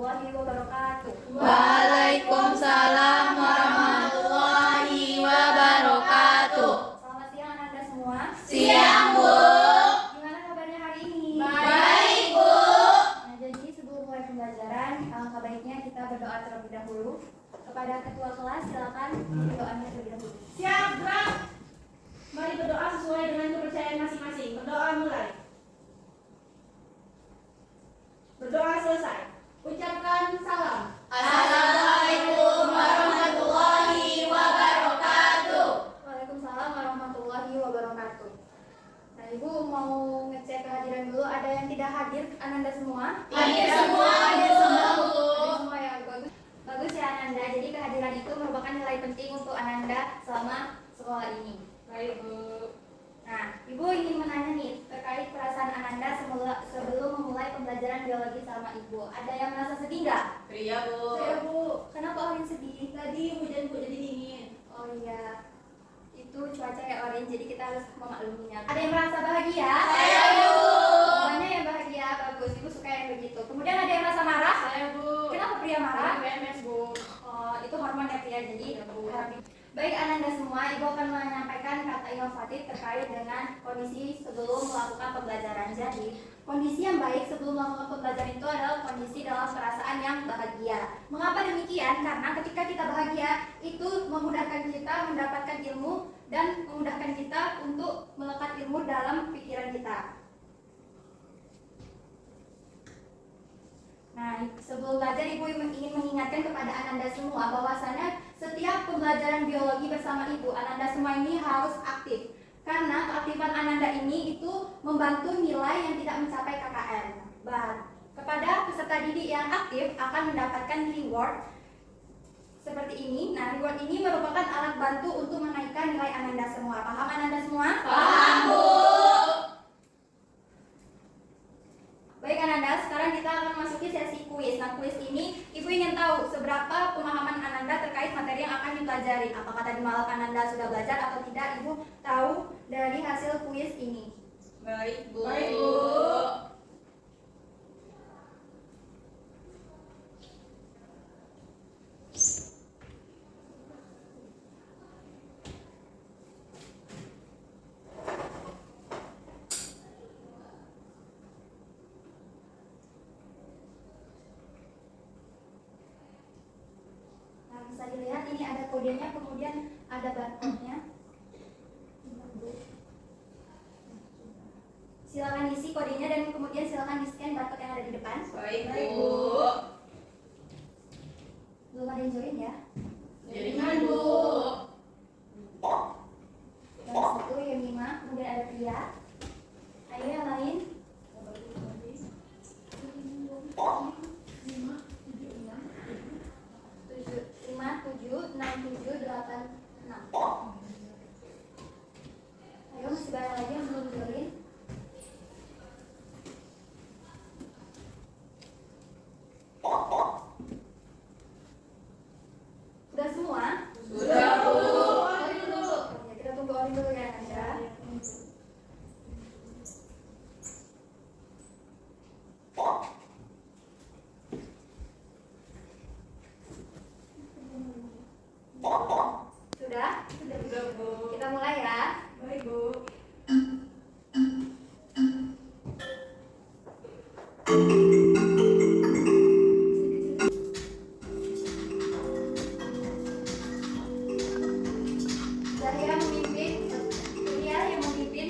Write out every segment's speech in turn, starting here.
warahmatullahi wabarakatuh. Waalaikumsalam warahmatullahi wabarakatuh. Selamat siang Ananda semua. Siang, Bu. Gimana kabarnya hari ini? Baik, Bu. Nah, jadi sebelum mulai pembelajaran, alangkah baiknya kita berdoa terlebih dahulu. Kepada ketua kelas, silakan berdoanya terlebih dahulu. Siap, gerak. Mari berdoa sesuai dengan kepercayaan masing-masing. Berdoa mulai. Berdoa selesai. Ucapkan salam. Assalamualaikum warahmatullahi wabarakatuh. Waalaikumsalam warahmatullahi wabarakatuh. Nah, Ibu mau ngecek kehadiran dulu. Ada yang tidak hadir, Ananda semua? Hadir semua, Bu. Hadir semua ya, bagus. Bagus ya Ananda. Jadi kehadiran itu merupakan nilai penting untuk Ananda selama sekolah ini. Baik, Bu. Nah, Ibu ingin menanya nih terkait perasaan Ananda sebelum memulai pembelajaran biologi sama Ibu. Ada yang merasa sedih nggak? Iya, Bu. Saya Bu. Kenapa Orin sedih? Tadi hujan Bu jadi dingin. Oh iya, itu cuaca ya Orin, jadi kita harus memakluminya. Ada yang merasa bahagia? Saya, Bu. Semuanya yang bahagia, bagus. Ibu suka yang begitu. Kemudian ada yang merasa marah? Saya, Bu. Kenapa pria marah? PMS, Bu. Oh, itu hormon ya pria, jadi Iya, Bu. Baik Ananda semua, Ibu akan menyampaikan kata inovatif terkait dengan kondisi sebelum melakukan pembelajaran. Jadi, kondisi yang baik sebelum melakukan pembelajaran itu adalah kondisi dalam perasaan yang bahagia. Mengapa demikian? Karena ketika kita bahagia, itu memudahkan kita mendapatkan ilmu dan memudahkan kita untuk melekat ilmu dalam pikiran kita. Nah, sebelum belajar Ibu ingin mengingatkan kepada Ananda semua bahwasannya setiap pembelajaran biologi bersama Ibu, Ananda semua ini harus aktif. Karena keaktifan Ananda ini itu membantu nilai yang tidak mencapai KKM. Kepada peserta didik yang aktif akan mendapatkan reward seperti ini. Nah, reward ini merupakan alat bantu untuk menaikkan nilai Ananda semua. Paham Ananda semua? Paham, Bu. Baik Ananda, sekarang kita akan masuki sesi kuis. Nah, kuis ini Ibu ingin tahu seberapa pemahaman Ananda terkait materi yang akan dipelajari. Apakah tadi malam Ananda sudah belajar atau tidak? Ibu tahu dari hasil kuis ini. Baik, Bu. Baik, Bu. Nah, bisa dilihat ini ada kodenya, kemudian ada barcode-nya. Silakan isi kodenya dan kemudian silakan di-scan barcode yang ada di depan. Baik, Baik, Bu. Belum ada yang join ya? Jaringan, Bu. Yang satu, yang 5, kemudian ada pria. Ayo yang lain. 5, 7, 6, 7, 8, 6. Ayo masih banyak lagi yang belum join. Sudah semua? Sudah, Bu. Orin dulu. Ya, kita tunggu Orin dulu ya Nanda. Sudah? Sudah, Bu. Kita mulai ya. Baik, Bu. Zahira memimpin, Pria yang memimpin.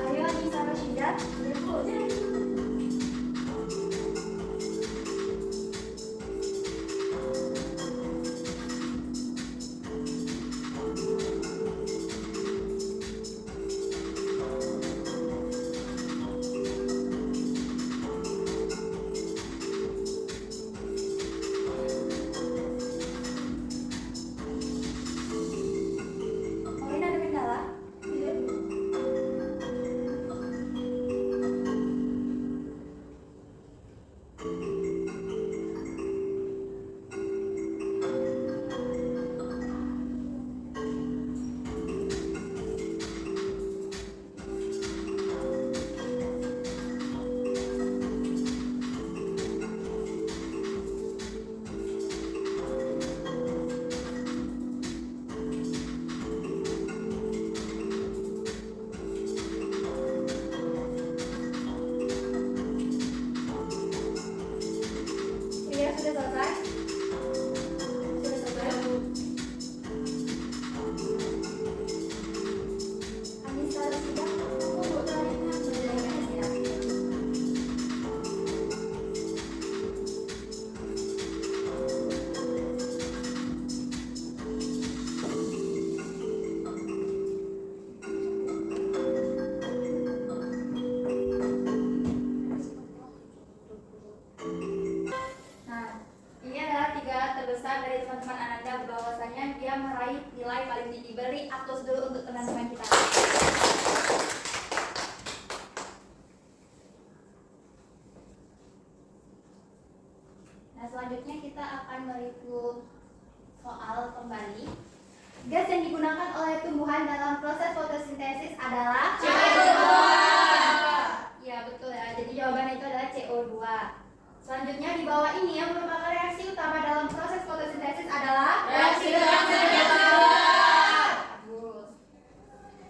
Ayo Anissa Rashidah. Orin ada kendala? applause dulu untuk teman-teman kita. Nah, selanjutnya kita akan mereview soal kembali. Gas yang digunakan oleh tumbuhan dalam proses fotosintesis adalah CO2. Ya, betul ya. Jadi jawabannya itu adalah CO2. Selanjutnya di bawah ini yang merupakan reaksi utama dalam proses fotosintesis adalah Reaksi reaksi. bagus.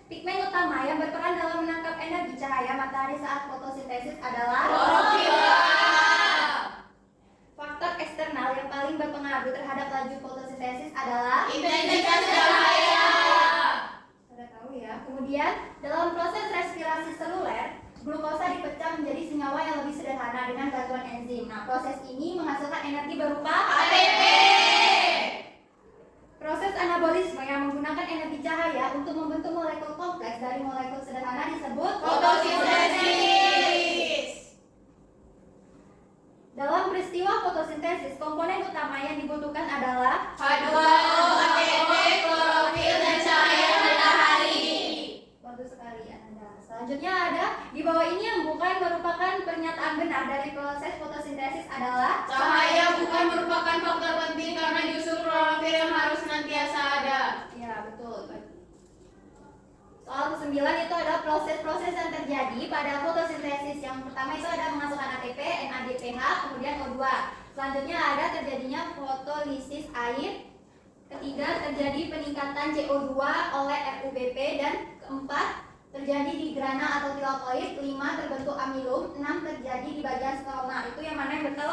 Pigmen utama yang berperan dalam menangkap energi cahaya matahari saat fotosintesis adalah Klorofila. Faktor eksternal yang paling berpengaruh terhadap laju fotosintesis adalah Intensitas cahaya. sudah tahu ya. Kemudian dalam proses respirasi seluler, glukosa dipecah menjadi senyawa yang lebih sederhana dengan bantuan enzim. Nah, proses ini menghasilkan energi berupa ATP. Proses anabolisme yang menggunakan energi cahaya untuk membentuk molekul kompleks dari molekul sederhana disebut Fotosintesis. Dalam peristiwa fotosintesis, komponen utama yang dibutuhkan adalah H2O, ATP, klorofil, dan cahaya matahari. bagus sekali Anda. Selanjutnya ada di bawah ini yang bukan merupakan pernyataan benar dari proses fotosintesis adalah Cahaya bukan merupakan faktor penting karena justru klorofil yang harus senantiasa ada. ya betul. Soal ke-9 itu adalah proses-proses yang terjadi pada fotosintesis. Yang pertama itu ada menghasilkan ATP, NADPH, kemudian O2. Selanjutnya ada terjadinya fotolisis air. Ketiga, terjadi peningkatan CO2 oleh RUBP. Dan keempat, terjadi di grana atau tilakoid. 5, terbentuk amilum. 6, terjadi di bagian stomata. Itu yang mana yang betul?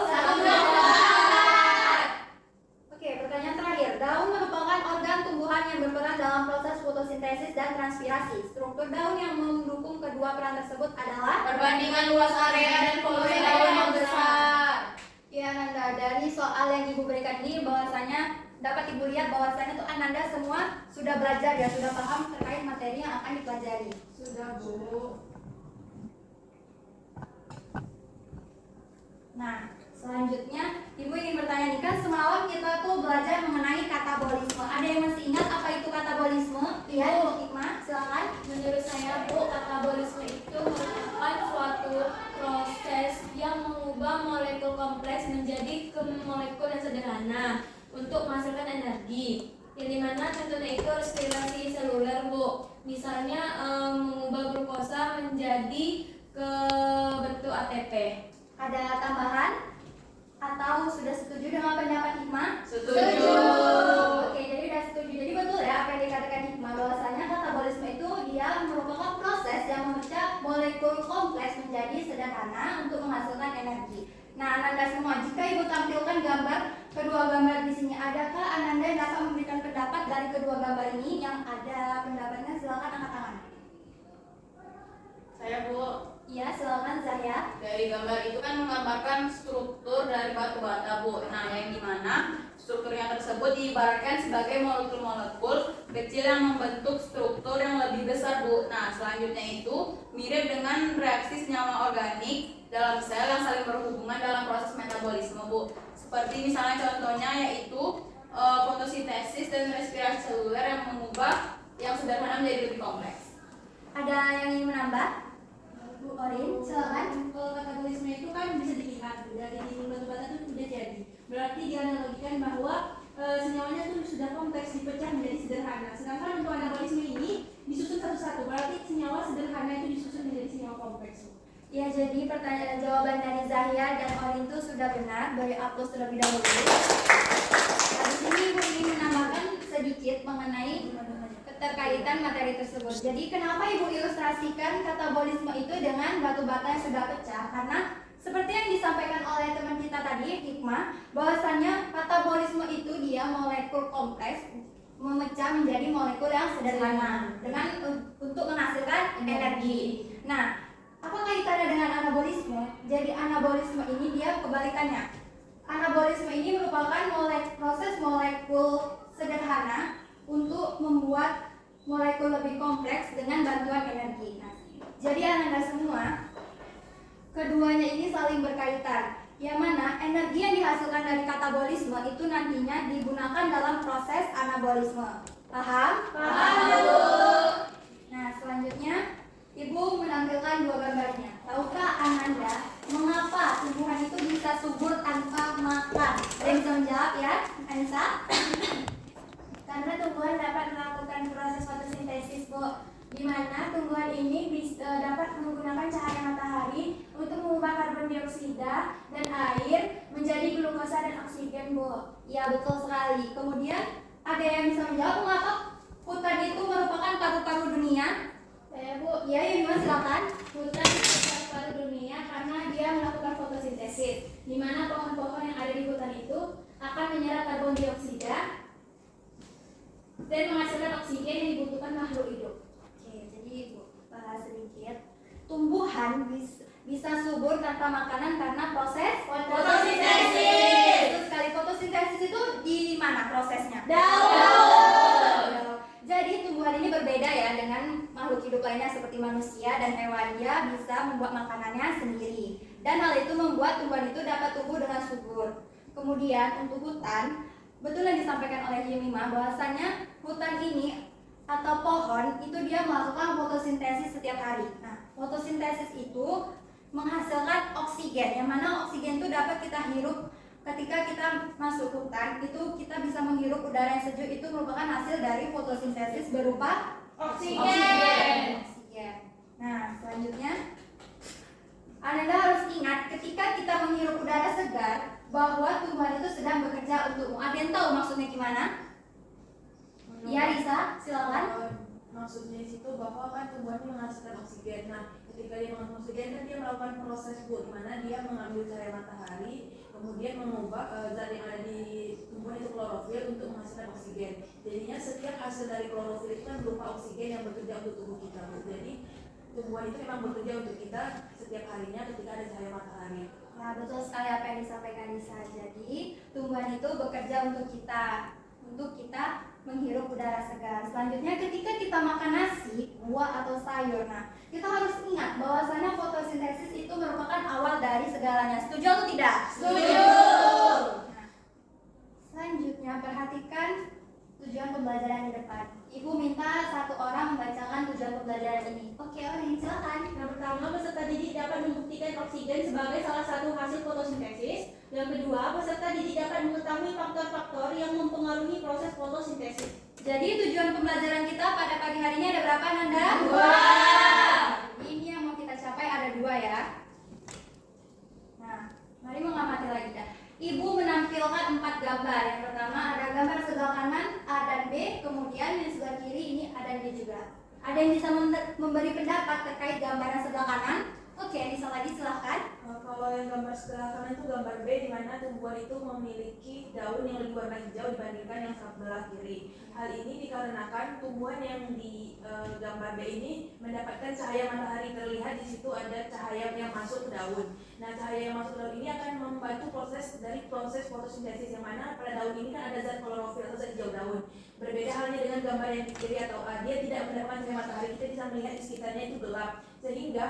Oke, pertanyaan terakhir. Daun merupakan organ tumbuhan yang berperan dalam proses fotosintesis dan transpirasi. Struktur daun yang mendukung kedua peran tersebut adalah Perbandingan luas area dan volume daun yang besar. ya Ananda. Dari soal yang Ibu berikan ini bahwasanya dapat Ibu lihat bahwasanya tuh Ananda semua sudah belajar ya, sudah paham terkait materi yang akan dipelajari. Sudah, Bu. Nah, selanjutnya Ibu ingin bertanya nih, kan semalam kita tuh belajar mengenai katabolisme. Ada yang masih ingat apa itu katabolisme? Lihat, Bu Hikmah, silakan. Menurut saya, Bu, katabolisme itu merupakan suatu proses yang mengubah molekul kompleks menjadi ke molekul yang sederhana untuk menghasilkan energi. Yang dimana contohnya itu respirasi seluler, Bu. Misalnya mengubah glukosa menjadi ke bentuk ATP. Ada tambahan? Atau sudah setuju dengan pendapat Hikmah? Setuju. Oke, jadi udah setuju. Jadi betul ya apa yang dikatakan Hikmah, bahwasanya katabolisme itu dia merupakan proses yang memecah molekul kompleks menjadi sederhana untuk menghasilkan energi. Nah, Ananda semua, jika Ibu tampilkan gambar kedua gambar di sini, adakah Ananda yang dapat memberikan pendapat dari kedua gambar ini? Yang ada pendapatnya silakan angkat tangan. Saya, Bu. Iya, silakan Zahya. Dari gambar itu kan menggambarkan struktur dari batu bata, Bu. Nah, yang dimana strukturnya tersebut diibaratkan sebagai molekul-molekul kecil yang membentuk struktur yang lebih besar, Bu. Nah, selanjutnya itu mirip dengan reaksi senyawa organik dalam sel yang saling berhubungan dalam proses metabolisme, Bu. Seperti misalnya contohnya yaitu fotosintesis dan respirasi seluler yang mengubah yang sederhana menjadi lebih kompleks. Ada yang ingin menambah? Bu Orin, silakan. Kalau katabolisme itu kan bisa dilihat dari batu bata itu sudah jadi. Berarti dianalogikan bahwa senyawanya itu sudah kompleks dipecah menjadi sederhana. Sedangkan untuk anabolisme ini disusun satu-satu. Berarti senyawa sederhana itu disusun menjadi senyawa kompleks. Ya, jadi pertanyaan jawaban dari Zahya dan Orin itu sudah benar. Beri aplaus terlebih dahulu. Nah, di sini Ibu ingin menambahkan sedikit mengenai keterkaitan materi tersebut. Jadi kenapa Ibu ilustrasikan katabolisme itu dengan batu bata yang sudah pecah? Karena seperti yang disampaikan oleh teman kita tadi, Hikmah, bahwasanya katabolisme itu dia molekul kompleks memecah menjadi molekul yang sederhana dengan untuk menghasilkan energi. Nah, apa kaitannya dengan anabolisme? Jadi anabolisme ini dia kebalikannya. Anabolisme ini merupakan proses molekul sederhana untuk membuat molekul lebih kompleks dengan bantuan energi. Nah, jadi Anda semua, keduanya ini saling berkaitan. Yang mana energi yang dihasilkan dari katabolisme itu nantinya digunakan dalam proses anabolisme. Paham? Paham, Bu. Nah, selanjutnya Ibu menampilkan dua gambarnya. Tahukah Ananda mengapa tumbuhan itu bisa subur tanpa makan? Ada yang bisa menjawab ya, Anissa? Karena tumbuhan dapat melakukan proses fotosintesis, Bu, di mana tumbuhan ini dapat menggunakan cahaya matahari untuk mengubah karbon dioksida dan air menjadi glukosa dan oksigen, Bu. Ya, betul sekali. Kemudian ada yang bisa menjawab mengapa hutan itu merupakan paru-paru dunia? Saya, Bu. Ya, Yunus silakan. Hutan adalah paru dunia karena dia melakukan fotosintesis, di mana pohon-pohon yang ada di hutan itu akan menyerap karbon dioksida dan menghasilkan oksigen yang dibutuhkan makhluk hidup. Oke, jadi Ibu bahas sedikit. Tumbuhan bisa subur tanpa makanan karena proses Fotosintesis. Betul sekali. Fotosintesis itu di mana prosesnya? Daun. Jadi tumbuhan ini berbeda ya dengan makhluk hidup lainnya seperti manusia dan hewan. Dia bisa membuat makanannya sendiri. Dan hal itu membuat tumbuhan itu dapat tumbuh dengan subur. Kemudian untuk hutan, betul yang disampaikan oleh Yemima bahwasanya hutan ini atau pohon itu dia melakukan fotosintesis setiap hari. Nah, fotosintesis itu menghasilkan oksigen, yang mana oksigen itu dapat kita hirup ketika kita masuk hutan. Itu kita bisa menghirup udara yang sejuk, itu merupakan hasil dari fotosintesis berupa Oksigen. Nah, selanjutnya Anda harus ingat ketika kita menghirup udara segar bahwa tumbuhan itu sedang bekerja untukmu. Ada yang tahu maksudnya gimana? Ya, Risa, silakan. Maksudnya di situ bahwa kan tumbuhan ini menghasilkan oksigen. Nah, ketika dia menghasilkan oksigen kan dia melakukan proses, Bu, di mana dia mengambil cahaya matahari, kemudian mengubah zat yang ada di tumbuhan itu klorofil untuk menghasilkan oksigen. Jadinya setiap hasil dari klorofil itu kan berupa oksigen yang bekerja untuk tubuh kita, Bu. Jadi tumbuhan itu memang bekerja untuk kita setiap harinya ketika ada cahaya matahari. Nah, betul sekali apa yang disampaikan Risa. Jadi, tumbuhan itu bekerja untuk kita menghirup udara segar. Selanjutnya ketika kita makan nasi, buah atau sayur, nah kita harus ingat bahwasanya fotosintesis itu merupakan awal dari segalanya. Setuju atau tidak? Setuju. Nah, selanjutnya perhatikan tujuan pembelajaran di depan. Ibu minta satu orang membacakan tujuan pembelajaran ini. Oke, Orin, silakan. Yang pertama, peserta didik dapat membuktikan oksigen sebagai salah satu hasil fotosintesis. Yang kedua, peserta didik dapat mengetahui faktor-faktor yang mempengaruhi proses fotosintesis. Jadi tujuan pembelajaran kita pada pagi hari ini ada berapa, Nanda? 2. Ini yang mau kita capai ada 2 ya. Nah, mari mengamati lagi dah. Ibu menampilkan 4 gambar. Yang pertama ada gambar sebelah kanan A dan B, kemudian yang sebelah kiri ini A dan B juga. Ada yang bisa memberi pendapat terkait gambar yang sebelah kanan? Oke, bisa lagi silahkan. Kalau yang gambar sebelah kanan itu gambar B, di mana tumbuhan itu memiliki daun yang lebih warna hijau dibandingkan yang sebelah kiri. Hal ini dikarenakan tumbuhan yang di gambar B ini mendapatkan cahaya matahari. Terlihat di situ ada cahaya yang masuk ke daun. Nah, cahaya yang masuk ke daun ini akan membantu proses fotosintesis, yang mana pada daun ini kan ada zat klorofil atau zat hijau daun. Berbeda halnya dengan gambar yang di kiri atau A, dia tidak mendapatkan cahaya matahari. Kita bisa melihat di sekitarnya itu gelap, sehingga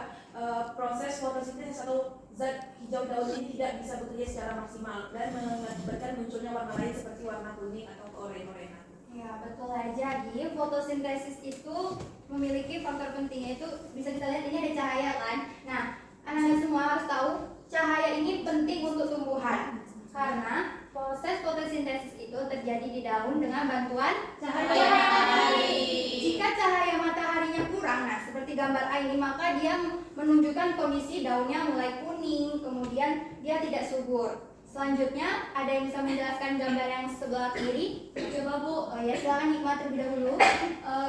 proses fotosintesis atau zat hijau daun ini tidak bisa bekerja secara maksimal dan mengakibatkan munculnya warna lain seperti warna kuning atau keoranye-oranyan. Ya, betul aja. Jadi fotosintesis itu memiliki faktor pentingnya, itu bisa kita lihat ini ada cahaya kan. Nah, anak-anak semua harus tahu cahaya ini penting untuk tumbuhan karena proses fotosintesis itu terjadi di daun dengan bantuan cahaya matahari. Jika cahaya mataharinya kurang, nah seperti gambar A ini, maka dia menunjukkan kondisi daunnya mulai kuning, kemudian dia tidak subur. Selanjutnya ada yang bisa menjelaskan gambar yang sebelah kiri? Coba, Bu. Oh ya, silakan Hikmah terlebih dahulu.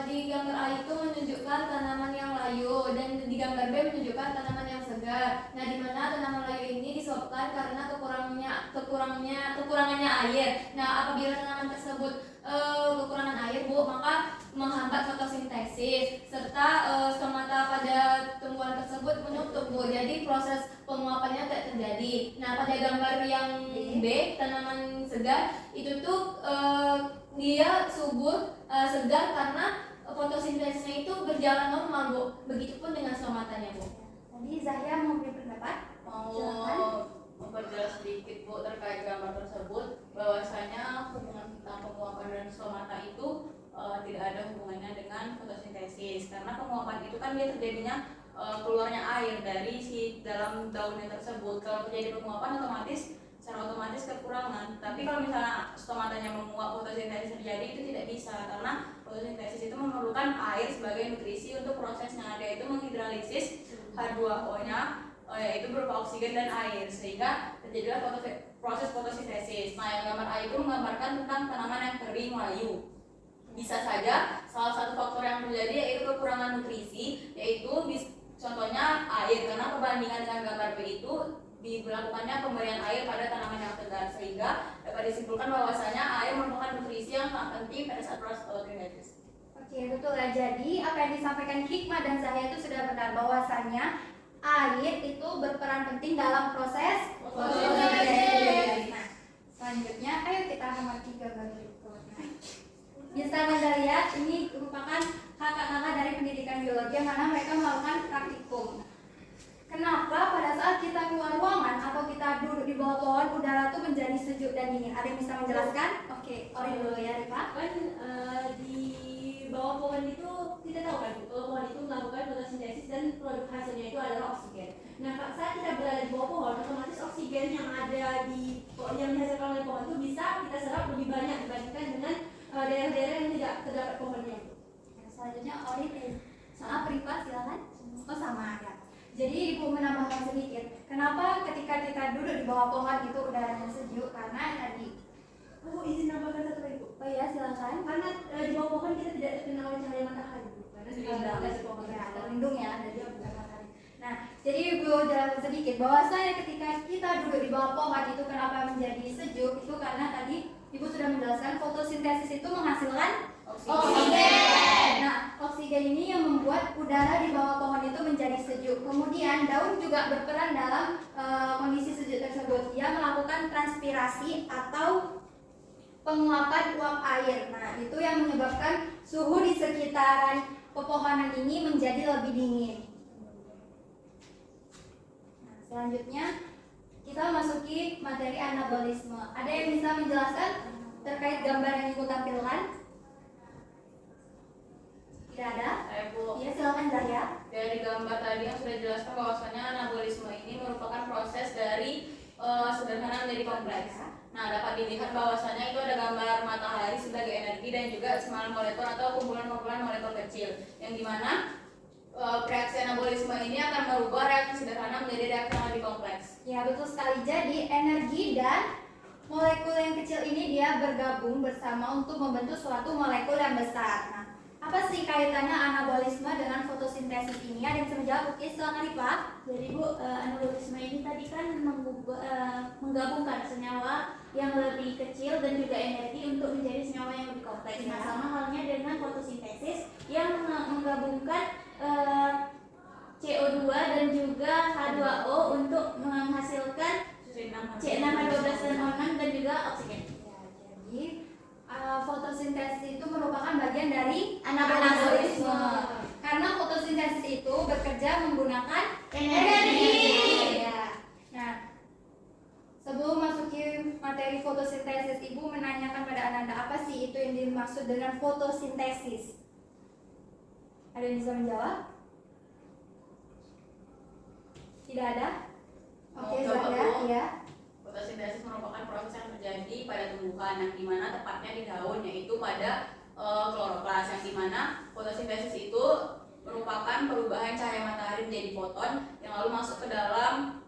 Di gambar A itu menunjukkan tanaman yang layu dan di gambar B menunjukkan tanaman yang segar. Nah, di mana tanaman layu ini disebabkan karena kekurangannya air. Nah, apabila tanaman tersebut kekurangan air, Bu, maka menghambat fotosintesis serta stomata pada tumbuhan tersebut menutup, Bu. Jadi proses penguapannya tidak terjadi. Nah, pada gambar yang B, tanaman segar itu tuh dia subur, segar karena fotosintesisnya itu berjalan normal, Bu. Begitupun dengan stomatanya, Bu. Tadi Zahya mau beri pendapat? Silakan. Mau memperjelas sedikit, Bu, terkait gambar tersebut, bahwasanya hubungan tentang penguapan dan stomata itu tidak ada hubungannya dengan fotosintesis, karena penguapan itu kan dia terjadinya keluarnya air dari si dalam daunnya tersebut. Kalau terjadi penguapan secara otomatis kekurangan. Tapi kalau misalnya stomatanya menguap, fotosintesis terjadi, itu tidak bisa, karena fotosintesis itu memerlukan air sebagai nutrisi untuk prosesnya. Dia itu menghidrolisis H2O-nya, yaitu berupa oksigen dan air, sehingga terjadilah proses fotosintesis. Nah, yang gambar A itu menggambarkan tentang tanaman yang kering layu. Bisa saja salah satu faktor yang terjadi yaitu kekurangan nutrisi, yaitu contohnya air, karena perbandingan dengan gambar B itu diberlakukannya pemberian air pada tanaman yang tegar, sehingga dapat disimpulkan bahwasanya air merupakan nutrisi yang sangat penting pada saat proses fotosintesis. Oke, betul ya. Jadi apa yang disampaikan Hikmah dan Zahya itu sudah benar, bahwasanya air itu berperan penting dalam proses fotosintesis. Nah, selanjutnya ayo kita amati gambar berikut. Nah, bisa Anda lihat ini merupakan kakak-kakak dari pendidikan biologi yang mana mereka melakukan praktikum. Kenapa pada saat kita keluar ruangan atau kita duduk di bawah pohon udara itu menjadi sejuk dan dingin? Ada yang bisa menjelaskan? Oke, Ori dulu ya, Rifa. Kan di bawah pohon itu kita tahu kan kalau pohon itu melakukan fotosintesis dan produk hasilnya itu adalah oksigen. Nah, saat kita berada di bawah pohon, otomatis oksigen yang ada yang dihasilkan oleh pohon itu bisa kita serap lebih banyak dibandingkan dengan daerah-daerah yang tidak terdapat pohonnya. Nah, selanjutnya Ori, maaf Rifa, silakan. Oh sama ya. Jadi Ibu menambahkan sedikit. Kenapa ketika kita duduk di bawah pohon itu udaranya sejuk? Karena tadi. Aku izin nambahkan satu lagi, Bu. Oh ya, silakan. Karena di bawah pohon kita tidak terkena oleh cahaya matahari, Bu. Karena di pohon Ya, terlindung ya dari bukan matahari. Nah, jadi Ibu jelaskan sedikit bahwasanya ketika kita duduk di bawah pohon itu kenapa menjadi sejuk? Itu karena tadi Ibu sudah menjelaskan fotosintesis itu menghasilkan oksigen. Nah, oksigen ini yang membuat udara di bawah pohon itu menjadi sejuk. Kemudian daun juga berperan dalam kondisi sejuk tersebut. Dia melakukan transpirasi atau penguapan uap air. Nah, itu yang menyebabkan suhu di sekitaran pepohonan ini menjadi lebih dingin. Nah, selanjutnya kita masuki materi anabolisme. Ada yang bisa menjelaskan terkait gambar yang Ibu tampilkan? Tidak ada? Bu, Iya, silakan Zahya. dari gambar tadi yang sudah dijelaskan bahwasanya anabolisme ini merupakan proses dari sederhana menjadi kompleks. Nah, dapat dilihat bahwasanya itu ada gambar matahari sebagai energi dan juga semalam molekul atau kumpulan-kumpulan molekul kecil, yang dimana reaksi anabolisme ini akan merubah reaksi sederhana menjadi reaksi yang lebih kompleks. Ya, betul sekali. Jadi energi dan molekul yang kecil ini dia bergabung bersama untuk membentuk suatu molekul yang besar. Nah, apa sih kaitannya anabolisme dengan fotosintesis ini? Ada yang bisa menjawab? Oke, silakan Rifa. Jadi Bu, anabolisme ini tadi kan menggabungkan senyawa yang lebih kecil dan juga energi untuk menjadi senyawa yang lebih kompleks. Nah, sama halnya dengan fotosintesis yang menggabungkan CO2 dan juga H2O untuk menghasilkan C6H12 dan juga oksigen. Ya, jadi fotosintesis itu merupakan bagian dari anabolisme. Karena fotosintesis itu bekerja menggunakan energi. Ya. Nah, sebelum masukin materi fotosintesis, Ibu menanyakan pada Ananda apa sih itu yang dimaksud dengan fotosintesis? Ada yang bisa menjawab? Tidak ada? Oke, Zahya, ya. Fotosintesis merupakan proses yang terjadi pada tumbuhan, yang dimana tepatnya di daun, yaitu pada kloroplas, yang dimana fotosintesis itu merupakan perubahan cahaya matahari menjadi foton yang lalu masuk ke dalam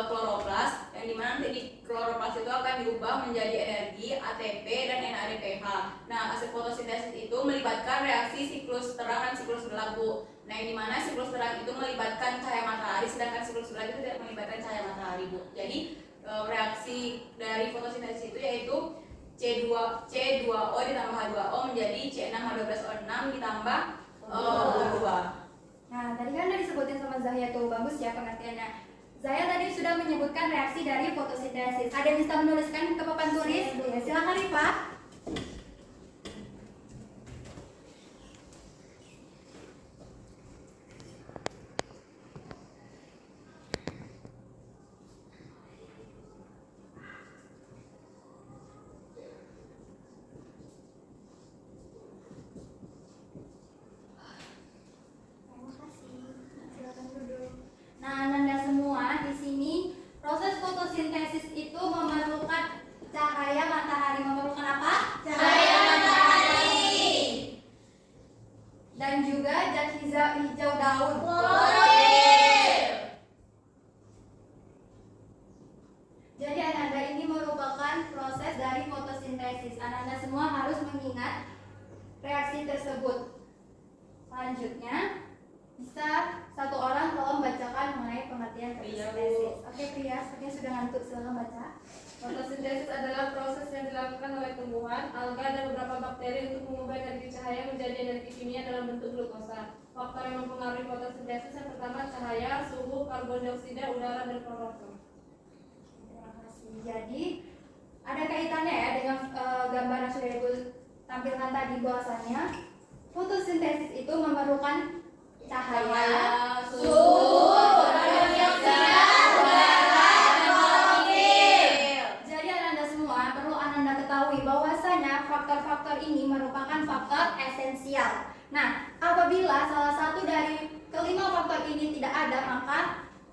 kloroplas, yang dimana nanti di kloroplas itu akan diubah menjadi energi ATP dan NADPH. Nah, hasil fotosintesis itu melibatkan reaksi siklus terang dan siklus gelap, Bu. Nah, yang dimana siklus terang itu melibatkan cahaya matahari, sedangkan siklus gelap itu tidak melibatkan cahaya matahari, Bu. Jadi reaksi dari fotosintesis itu yaitu C2O ditambah H2O menjadi C6H12O6 ditambah O2. Nah, tadi kan udah disebutin sama Zahya tuh, bagus ya pengertiannya. Zahya tadi sudah menyebutkan reaksi dari fotosintesis. Ada yang bisa menuliskan ke papan tulis? Ya, silakan Rifa. dan juga zat hijau daun. Jadi ananda ini merupakan proses dari fotosintesis. Ananda semua harus mengingat reaksi tersebut. Selanjutnya, bisa satu orang tolong bacakan mengenai pengertian fotosintesis. Oke Priya, sepertinya sudah ngantuk, silakan baca. Fotosintesis adalah proses yang dilakukan oleh tumbuhan, alga, dan beberapa bakteri untuk mengubah energi cahaya menjadi energi kimia dalam bentuk glukosa. Faktor yang mempengaruhi fotosintesis yang pertama cahaya, suhu, karbon dioksida, udara, dan klorofil. Terima kasih. Jadi ada kaitannya ya dengan gambar yang sudah Ibu tampilkan tadi, bahwasannya fotosintesis itu memerlukan cahaya, suhu, karbon dioksida, udara, dan klorofil. Jadi ananda semua perlu ananda ketahui bahwasanya faktor-faktor ini merupakan faktor esensial. Nah, apabila salah satu dari kelima faktor ini tidak ada, maka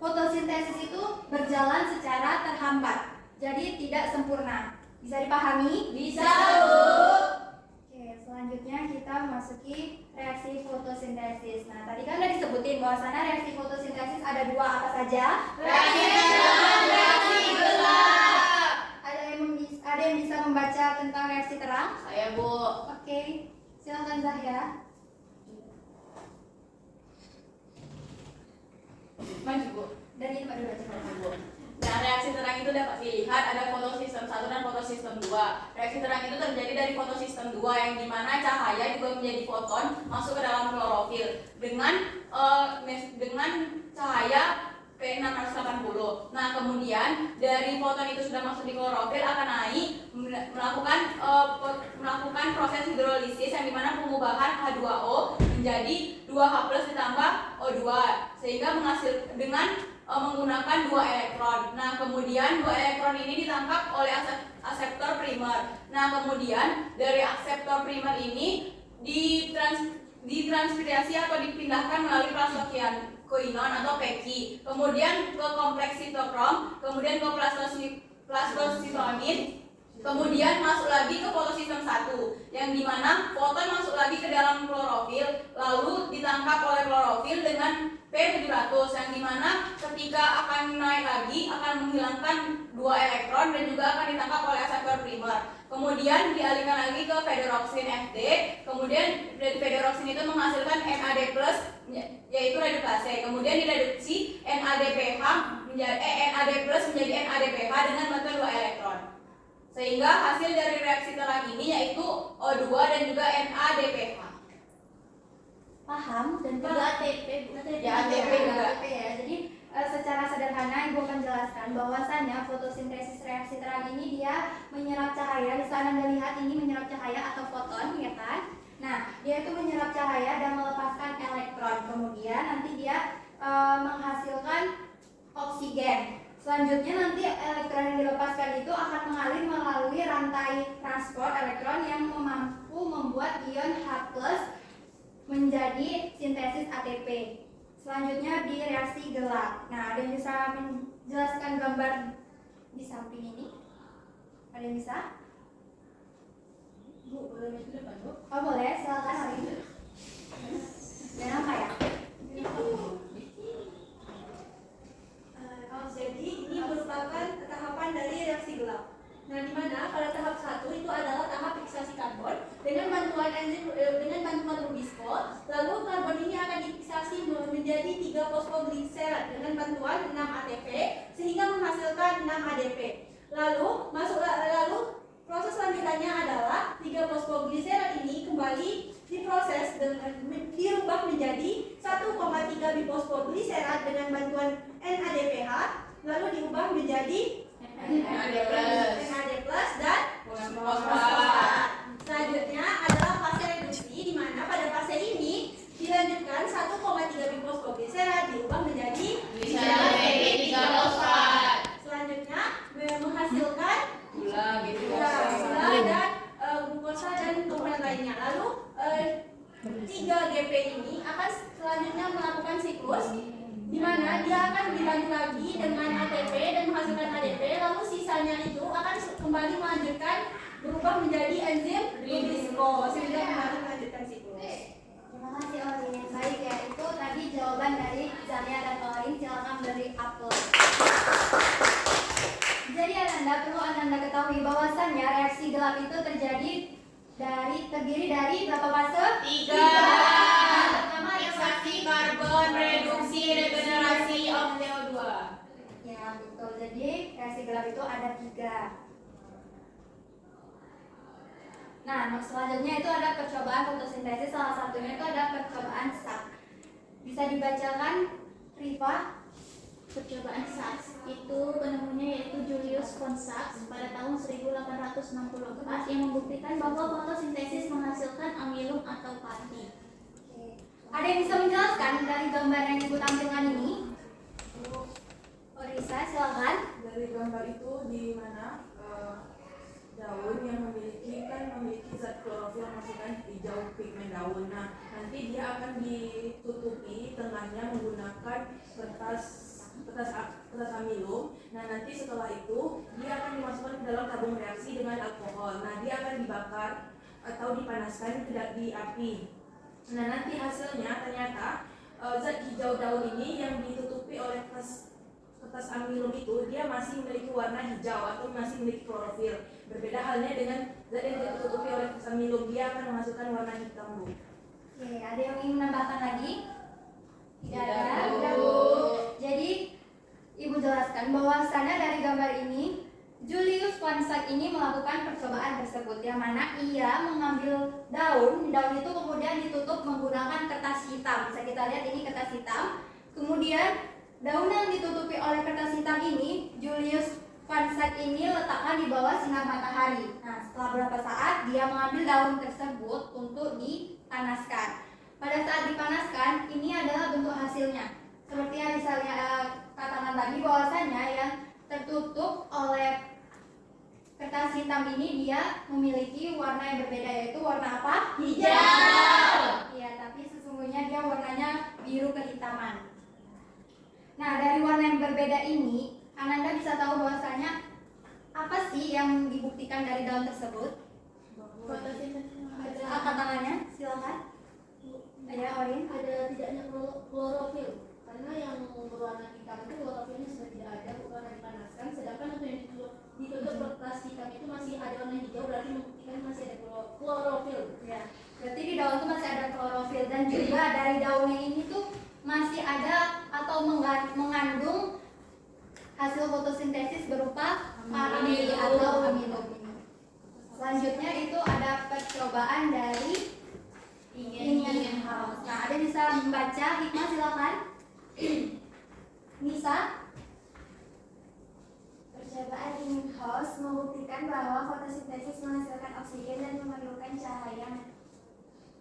fotosintesis itu berjalan secara terhambat. Jadi tidak sempurna. Bisa dipahami? Bisa, Bu. Oke, selanjutnya kita memasuki reaksi fotosintesis. Nah, tadi kan udah disebutin bahwasannya reaksi fotosintesis ada dua, apa saja? Reaksi terang, reaksi gelap. Ada yang bisa membaca tentang reaksi terang? Saya, Bu. Oke, silakan Zahya. Maju, Bu. Dari ini Pak dulu aja. Nah, reaksi terang itu dapat dilihat ada fotosistem 1 dan fotosistem 2. Reaksi terang itu terjadi dari fotosistem 2 yang dimana cahaya juga menjadi foton masuk ke dalam klorofil dengan cahaya P680. Nah, kemudian dari foton itu sudah masuk di klorofil akan naik melakukan proses hidrolisis yang dimana pengubahan H2O menjadi 2H+ ditambah O2 sehingga menghasilkan menggunakan 2 elektron. Nah, kemudian 2 elektron ini ditangkap oleh aseptor primer. Nah, kemudian dari aseptor primer ini ditranspirasi atau dipindahkan melalui plasmokinoin atau PEKI. Kemudian ke kompleks sitokrom, kemudian ke plasmositonin. Kemudian masuk lagi ke fotosistem 1 yang dimana foton masuk lagi ke dalam klorofil lalu ditangkap oleh klorofil dengan P700 yang dimana ketika akan naik lagi akan menghilangkan 2 elektron dan juga akan ditangkap oleh aseptor primer. Kemudian dialihkan lagi ke federoksin Fd. Kemudian dari federoksin itu menghasilkan NAD+ yaitu reduktase. Kemudian direduksi NADPH NAD+ menjadi NADPH dengan bantuan 2 elektron. Sehingga hasil dari reaksi terang ini yaitu O2 dan juga NADPH. Paham? Dan juga ATP, Ya, ATP juga. ya. Jadi secara sederhana Ibu akan jelaskan bahwasannya fotosintesis reaksi terang ini dia menyerap cahaya. Di sana Anda lihat ini menyerap cahaya atau foton, ya kan? Nah, dia itu menyerap cahaya dan melepaskan elektron. Kemudian nanti dia menghasilkan oksigen. Selanjutnya nanti elektron yang dilepaskan itu akan mengalir melalui rantai transport elektron yang mampu membuat ion H+ menjadi sintesis ATP. Selanjutnya di reaksi gelap. Nah, ada yang bisa menjelaskan gambar di samping ini? Ada yang bisa? Bu, boleh maju depan, Bu? Oh boleh, silakan hari ini. Dan apa ya? Jadi ini merupakan tahapan dari reaksi gelap. Nah, di mana pada tahap 1 itu adalah tahap fiksasi karbon dengan bantuan enzim dengan bantuan Rubisco. Lalu karbon ini akan difiksasi menjadi 3 fosfogliserat dengan bantuan 6 ATP sehingga menghasilkan 6 ADP. Lalu proses selanjutnya adalah 3 fosfogliserat ini kembali diproses dengan dirubah menjadi 1,3 bifosfogliserat dengan bantuan NADPH lalu diubah menjadi NAD+ dan fosfat. Selanjutnya adalah fase reduksi di mana pada fase ini dilanjutkan 1,3 bifosfogliserat diubah menjadi fosfat. Selanjutnya menghasilkan Gula dan glukosa dan komponen lainnya. Lalu 3GP ini akan selanjutnya melakukan siklus di mana dia akan dibantu lagi dengan ATP dan menghasilkan ADP, lalu sisanya itu akan kembali melanjutkan berubah menjadi enzim Rubisco sehingga kembali melanjutkan siklus. Terima kasih diketahui bahwasannya reaksi gelap itu terdiri dari berapa fase? 3. Pertama Fiksasi karbon, reduksi, regenerasi of CO2. Ya betul. Jadi reaksi gelap itu ada 3. Nah, selanjutnya itu ada percobaan fotosintesis. Salah satunya itu ada percobaan Sachs. Bisa dibacakan, Rifa? Percobaan Sachs itu penemunya yaitu Julius von Sachs pada tahun 1864 yang membuktikan bahwa fotosintesis menghasilkan amilum atau pati. Oke. Ada yang bisa menjelaskan dari gambar yang Ibu tampilkan ini? Orisa, silakan. Dari gambar itu di mana daun yang memiliki zat klorofil maksudnya hijau pigmen daun. Nah, nanti dia akan ditutupi tengahnya menggunakan kertas amilum. Nah, nanti setelah itu dia akan dimasukkan ke dalam tabung reaksi dengan alkohol. Nah, dia akan dibakar atau dipanaskan di api. Nah, nanti hasilnya ternyata zat hijau daun ini yang ditutupi oleh kertas amilum itu dia masih memiliki warna hijau atau masih memiliki klorofil. Berbeda halnya dengan zat yang ditutupi oleh kertas amilum, dia akan menghasilkan warna hitam, Bu. Oke, ada yang ingin menambahkan lagi? Tidak Tidak, ada. Bu. Tidak, Bu. Jadi Ibu jelaskan bahwasannya dari gambar ini Julius von Sachs ini melakukan percobaan tersebut, yang mana ia mengambil daun itu kemudian ditutup menggunakan kertas hitam. Bisa kita lihat ini kertas hitam. Kemudian daun yang ditutupi oleh kertas hitam ini Julius von Sachs ini letakkan di bawah sinar matahari. Nah, setelah beberapa saat dia mengambil daun tersebut untuk dipanaskan. Pada saat dipanaskan, ini adalah bentuk hasilnya. Seperti yang bisa katakan tadi bahwasannya yang tertutup oleh kertas hitam ini dia memiliki warna yang berbeda, yaitu warna apa? Hijau. Iya, tapi sesungguhnya dia warnanya biru kehitaman. Nah, dari warna yang berbeda ini, Ananda bisa tahu bahwasanya apa sih yang dibuktikan dari daun tersebut? Fotosintesis Angkat tangannya, silakan. Ya, Orin. ada tidaknya klorofil, karena yang berwarna hitam itu klorofilnya sudah tidak ada karena dipanaskan, sedangkan untuk yang ditutup kertas hitam itu masih ada warna hijau, berarti membuktikan masih ada klorofil. Ya, berarti di daun itu masih ada klorofil, dan juga dari daunnya ini tuh masih ada atau mengandung hasil fotosintesis berupa parafin atau amilum ini. Selanjutnya itu ada percobaan dari Ingenhausen. Nah, ada bisa membaca, Hikmah silakan. Nisa. Percobaan Ingenhausen membuktikan bahwa fotosintesis menghasilkan oksigen dan memerlukan cahaya.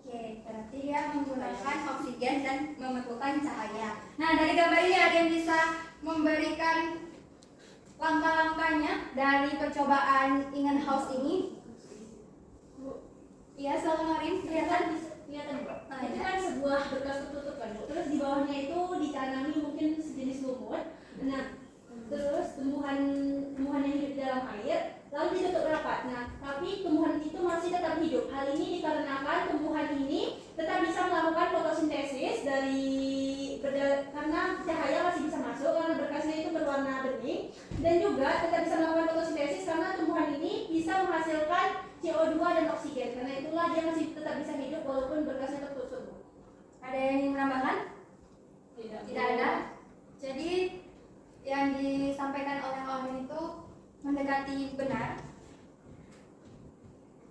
Oke, berarti dia menggunakan oksigen dan memerlukan cahaya. Nah, dari gambar ini ada yang bisa memberikan langkah-langkahnya dari percobaan Ingenhausen ini? Iya, silakan Orin, kelihatan. Kelihatan, Bu. Nah, Itu ya. kan sebuah berkas tertutup kan, Bu. Terus di bawahnya itu ditanami mungkin sejenis lumut. Nah, terus tumbuhan yang hidup di dalam air lalu ditutup rapat. Nah, tapi tumbuhan itu masih tetap hidup. Hal ini dikarenakan tumbuhan ini tetap bisa melakukan fotosintesis karena cahaya masih bisa masuk karena berkasnya itu berwarna bening, dan juga tetap bisa melakukan fotosintesis karena tumbuhan ini bisa menghasilkan CO2 dan oksigen. Karena itulah dia masih tetap bisa hidup walaupun berkasnya tertutup. Ada yang ingin menambahkan? Tidak. Tidak ada. Jadi yang disampaikan oleh Orin itu mendekati benar.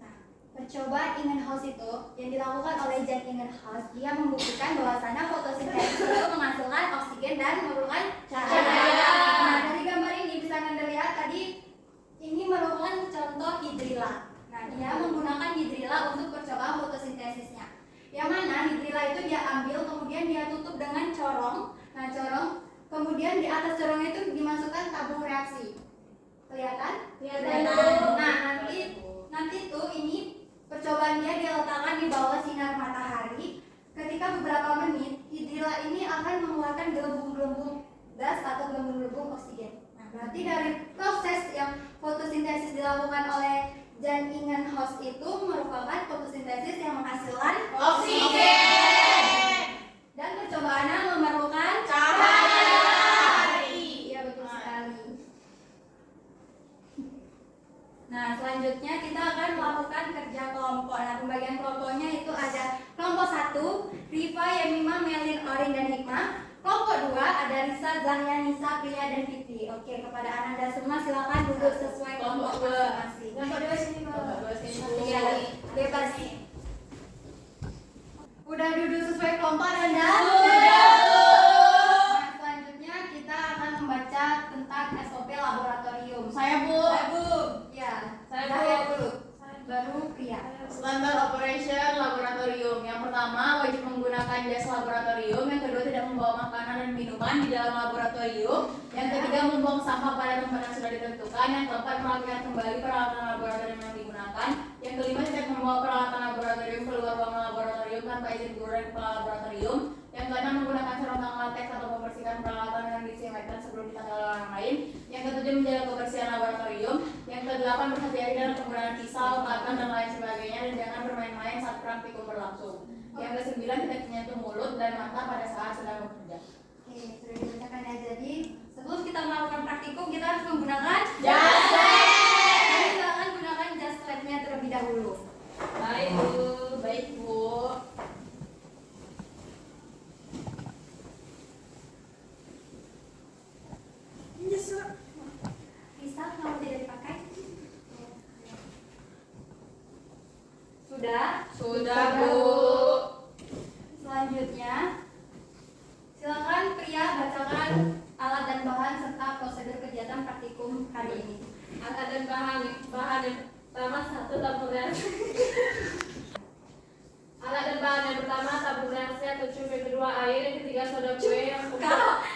Nah, percobaan Ingenhausen itu yang dilakukan oleh Jan Ingenhausen, dia membuktikan bahwasannya fotosintesis itu menghasilkan oksigen dan memerlukan cahaya. Nah, dari gambar ini bisa Anda lihat tadi ini merupakan contoh hidrilla. Nah, dia menggunakan hidrilla untuk percobaan fotosintesisnya. Yang mana hidrilla itu dia ambil kemudian dia tutup dengan corong. Nah, corong kemudian di atas corongnya itu dimasukkan tabung reaksi. Kelihatan? Kelihatan. Nah, nanti tuh ini percobaan dia diletakkan di bawah sinar matahari. Ketika beberapa menit, hidrilla ini akan mengeluarkan gelembung-gelembung gas atau gelembung-gelembung oksigen. Nah, berarti dari proses yang fotosintesis dilakukan oleh Jan Ingenhausen itu merupakan fotosintesis yang menghasilkan Oksigen. dan percobaannya memerlukan Cahaya. Iya, betul sekali. Nah, 5 Melin, Orin, dan Hikmah. Kelompok 2 ada Risa, Zahya, Nisa, Priya, dan Fitri. Oke, kepada Ananda semua silakan duduk sesuai kelompok masing-masing. Kelompok 2 sini Bu. Kelompok 2 sini Bu. Iya, bebas. Udah duduk sesuai kelompok Ananda? Sudah, Bu. Nah, selanjutnya kita akan membaca tentang SOP laboratorium. Saya Bu. Ya, Saya Zahya Bu. dulu. Baru Priya. Standar operation laboratorium. Yang pertama, wajib menggunakan jas laboratorium. Yang kedua, tidak membawa makanan dan minuman di dalam laboratorium. Yang ketiga, membuang sampah pada tempat yang sudah ditentukan. Yang keempat, merapikan kembali peralatan laboratorium yang digunakan. Yang kelima, tidak membawa peralatan laboratorium keluar ruangan laboratorium tanpa izin guru dan kepala laboratorium. Yang keenam, menggunakan sarung tangan latex atau membersihkan peralatan dengan disinfektan sebelum ditangkap orang lain. Yang ketujuh, menjaga kebersihan laboratorium. Yang kedelapan, berhati-hati dalam penggunaan pisau, katan, dan lain sebagainya, dan jangan bermain-main saat praktikum berlangsung. Yang kesembilan, tidak menyentuh mulut dan mata pada saat sedang bekerja. Oke, sudah dibacakan ya. Jadi sebelum kita melakukan praktikum kita harus menggunakan Jas lab. Jadi silakan gunakan jas labnya terlebih dahulu. Baik Bu, baik Bu. Bisa kalau tidak dipakai? Sudah? Sudah Bu. Selanjutnya silakan Priya bacakan alat dan bahan serta prosedur kegiatan praktikum hari ini. Alat dan bahan yang pertama satu tabung reaksi. Alat dan bahan yang pertama tabung reaksi atau cup, yang kedua air, yang ketiga soda kue, yang keempat.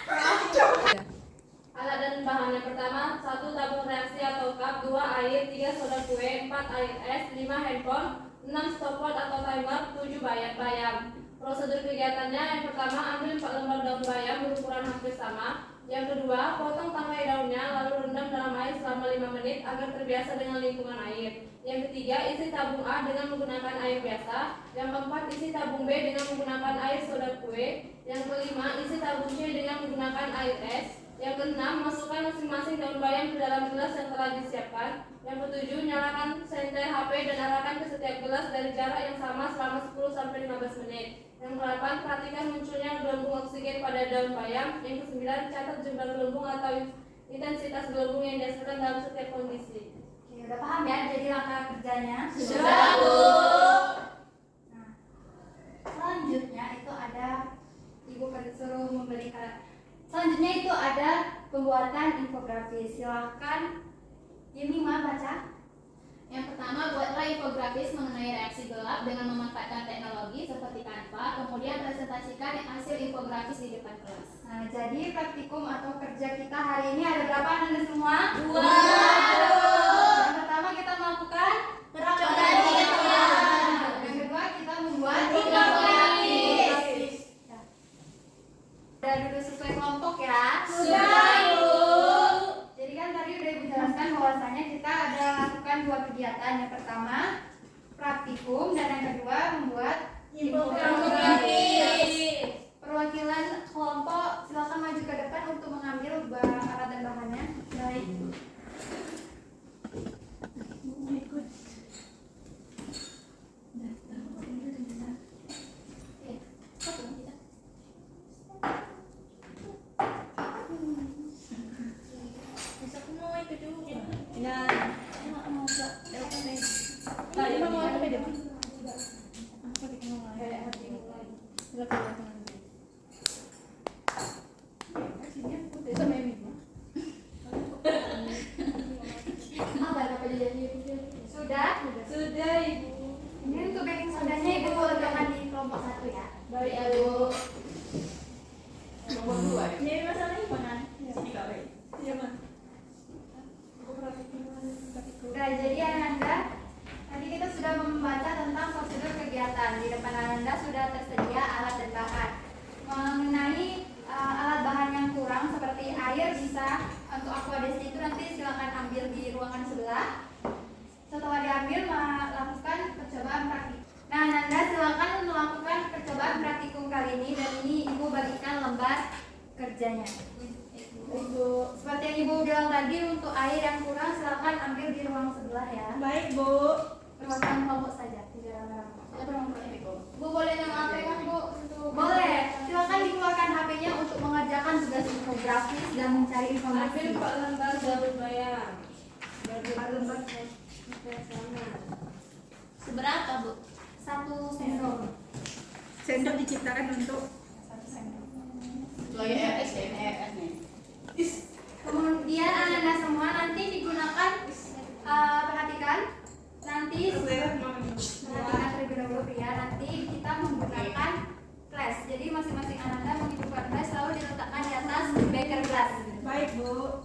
Alat dan bahan yang pertama satu tabung reaksi atau cup, dua air, tiga soda kue, empat air es, lima handphone, 6 stopwatch atau timer, 7 bayam. Prosedur kegiatannya yang pertama ambil 4 lembar daun bayam berukuran hampir sama. Yang kedua, potong tangkai daunnya lalu rendam dalam air selama 5 menit agar terbiasa dengan lingkungan air. Yang ketiga, isi tabung A dengan menggunakan air biasa. Yang keempat, isi tabung B dengan menggunakan air soda kue. Yang kelima, isi tabung C dengan menggunakan air es. Yang keenam, masukkan masing-masing daun bayam ke dalam gelas yang telah disiapkan. Yang ketujuh, nyalakan senter HP dan arahkan ke setiap gelas dari jarak yang sama selama 10-15 menit. Yang ke-8, perhatikan munculnya gelembung oksigen pada daun bayam. Yang ke-9, catat jumlah gelembung atau intensitas gelembung yang dihasilkan dalam setiap kondisi. Oke, udah paham ya jadi langkah kerjanya? Sudah Bu. Nah, selanjutnya itu ada Ibu suruh memberikan. Selanjutnya itu ada pembuatan infografis. Silakan Yemima baca. Yang pertama, buatlah infografis mengenai reaksi gelap dengan memanfaatkan teknologi seperti Canva. Kemudian presentasikan hasil infografis di depan kelas. Nah, jadi praktikum atau kerja kita hari ini ada berapa Anda semua? 2. Yang pertama kita melakukan Penelitian. Yang kedua kita membuat Infografis. Udah duduk sesuai kelompok ya? Sudah Bu. Jadi kan tadi udah Ibu jelaskan bahwasanya kita ada lakukan 2 kegiatan. Yang pertama praktikum dan yang kedua membuat Infografis. Perwakilan kelompok silakan maju ke depan untuk mengambil alat dan bahannya. Baik. Sudah? Sudah Ibu. Ini untuk baking sodanya Ibu letakkan di kelompok 1 ya. Baik ya Bu. Nomor 2. Ini masalahnya mana? Iya Mas. Udah, jadi Ananda, tadi kita sudah membaca tentang prosedur kegiatan. Di depan Ananda sudah tersedia alat dan bahan. Mengenai alat bahan yang kurang seperti air bisa untuk aquadesi itu nanti silakan ambil di ruangan sebelah. Setelah diambil melakukan percobaan praktikum. Nah, Ananda silakan melakukan percobaan praktikum kali ini dan ini Ibu bagikan lembar kerjanya. Ibu, seperti yang Ibu bilang tadi untuk air yang kurang silakan ambil di ruang sebelah ya. Baik Bu. Perwakilan kelompok saja, tidak ramai-ramai. Kita berangkat Bu. Bu boleh nama apa kan Bu? Boleh. Ambil 4 lembar daun bayam. Berapa lembar sama? Seberapa, Bu? 1 sendok. Sendok diciptakan untuk Loyo RS ya, ini RS nih. Kemudian Ananda semua nanti digunakan perhatikan nanti perhatikan terlebih dahulu ya, nanti kita menggunakan flash. Jadi masing-masing Ananda menghidupkan flash lalu diletakkan di atas beker gelas. Baik, Bu.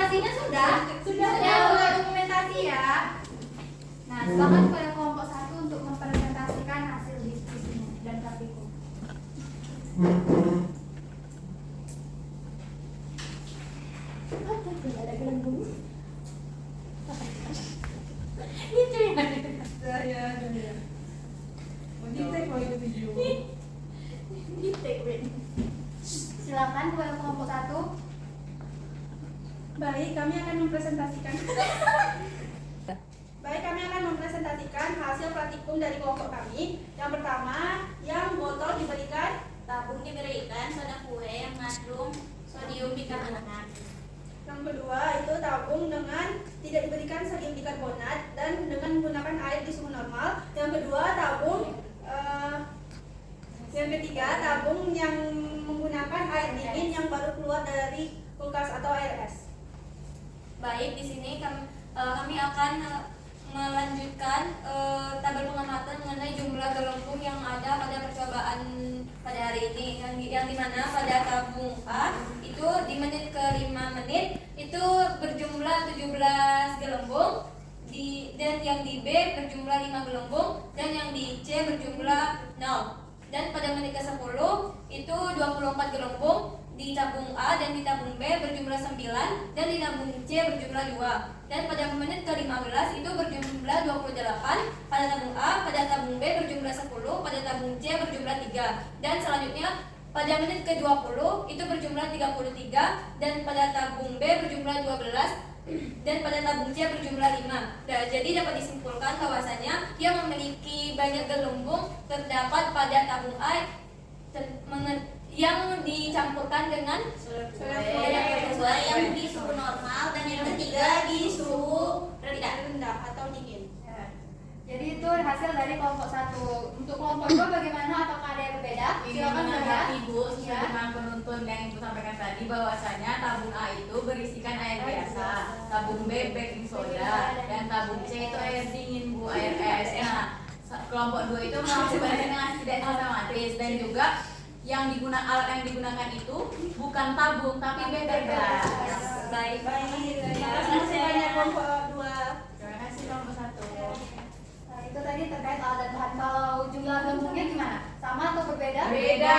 dokumentasinya sudah buat dokumentasi ya. Nah, silakan kepada kelompok 1 untuk mempresentasikan hasil diskusinya dan grafiknya. Ada gelembung. Itu ya. Saya Mending kalau itu video. Silakan kepada kelompok 1. Baik, kami akan mempresentasikan hasil praktikum dari kelompok kami. Yang pertama, yang botol diberikan Tabung diberikan soda kue yang mengandung sodium bikarbonat. Yang kedua itu tabung dengan tidak diberikan sodium bikarbonat dan dengan menggunakan air di suhu normal. Yang kedua yang ketiga tabung yang menggunakan air dingin yang baru keluar dari kulkas atau air es. Baik, di sini kami akan melanjutkan tabel pengamatan mengenai jumlah gelembung yang ada pada percobaan pada hari ini, yang dimana pada tabung A itu di menit ke 5 menit itu berjumlah 17 gelembung, dan yang di B berjumlah 5 gelembung, dan yang di C berjumlah 0. Dan pada menit ke 10 itu 24 gelembung di tabung A, dan di tabung B berjumlah 9, dan di tabung C berjumlah 2. Dan pada menit ke 15 itu berjumlah 28 pada tabung A, pada tabung B berjumlah 10, pada tabung C berjumlah 3. Dan selanjutnya pada menit ke 20 itu berjumlah 33, dan pada tabung B berjumlah 12, dan pada tabung C berjumlah 5. Nah, jadi dapat disimpulkan bahwasanya yang memiliki banyak gelembung terdapat pada tabung A yang dicampurkan dengan Kedua yang di suhu normal, dan yang ketiga di suhu rendah atau dingin. Ya. Jadi itu hasil dari kelompok 1. Untuk kelompok 2 bagaimana? Apakah ada yang berbeda? Ini Silakan Zahra. menanggapi Bu, sesuai Ya. dengan penuntun yang Ibu sampaikan tadi bahwasanya tabung A itu berisikan air biasa, tabung B baking soda, dan tabung C itu air dingin Bu, air es. Nah, kelompok 2 itu mengakibatkan dengan tidak sistematis, dan juga alat yang digunakan itu bukan tabung tapi beber gas. baik. Terima kasih banyak kelompok 2. Terima kasih kelompok 1. Nah, itu tadi terkait alat dan bahan. Kalau jumlah gelembungnya gimana? Sama atau berbeda? Beda.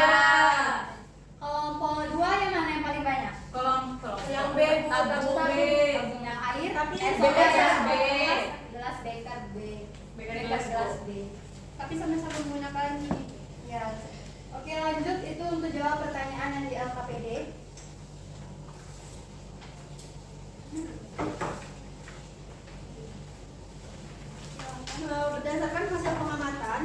Kelompok 2 yang mana yang paling banyak? Kelompok Yang B, Bu, tabung B. Tabung yang air, Tapi soda bekas ya. B. Gelas beker B. Bekas Bekas gelas B. Tapi sama-sama menggunakan Ya. Oke, lanjut itu untuk jawab pertanyaan yang di LKPD. Berdasarkan hasil pengamatan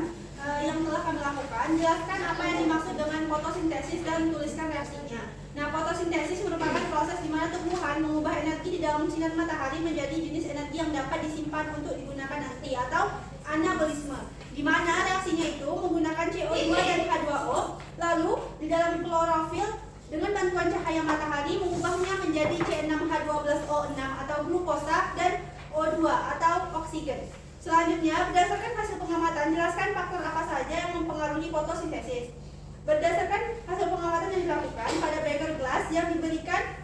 yang telah kami lakukan, jelaskan apa yang dimaksud dengan fotosintesis dan tuliskan reaksinya. Nah, fotosintesis merupakan proses di mana tumbuhan mengubah energi di dalam sinar matahari menjadi jenis energi yang dapat disimpan untuk digunakan nanti, atau anabolisme, di mana reaksinya itu menggunakan CO2 dan H2O, lalu di dalam klorofil dengan bantuan cahaya matahari mengubahnya menjadi C6H12O6 atau glukosa dan O2 atau oksigen. Selanjutnya, berdasarkan hasil pengamatan, jelaskan faktor apa saja yang mempengaruhi fotosintesis. Berdasarkan hasil pengamatan yang dilakukan pada beker gelas yang diberikan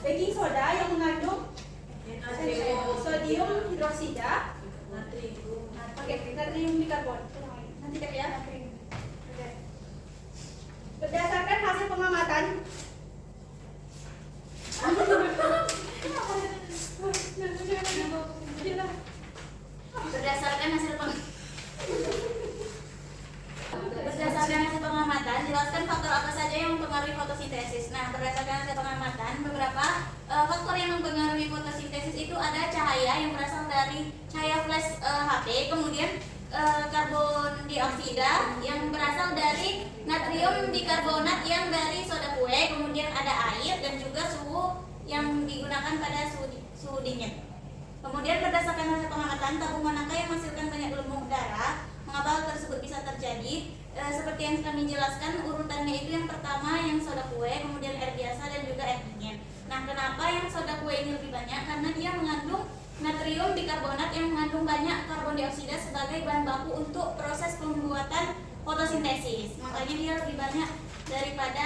baking soda yang mengandung sodium hidroksida, natrium bikarbon. Nanti cek ya. Berdasarkan hasil pengamatan Berdasarkan hasil pengamatan, jelaskan faktor apa saja yang mempengaruhi fotosintesis. Nah, berdasarkan hasil pengamatan, beberapa faktor yang mempengaruhi fotosintesis itu ada cahaya yang berasal dari cahaya flash HP, kemudian karbon dioksida yang berasal dari natrium bikarbonat yang dari soda kue, kemudian ada air, dan juga suhu yang digunakan pada suhu dingin. Kemudian berdasarkan hasil pengamatan, tabung manakah yang menghasilkan banyak gelembung udara? Mengapa hal tersebut bisa terjadi? Seperti yang kami jelaskan, urutannya itu yang pertama yang soda kue, kemudian air biasa, dan juga air dingin. Nah, kenapa yang soda kue ini lebih banyak? Karena dia mengandung natrium bikarbonat yang mengandung banyak karbon dioksida sebagai bahan baku untuk proses pembuatan fotosintesis. Makanya dia lebih banyak daripada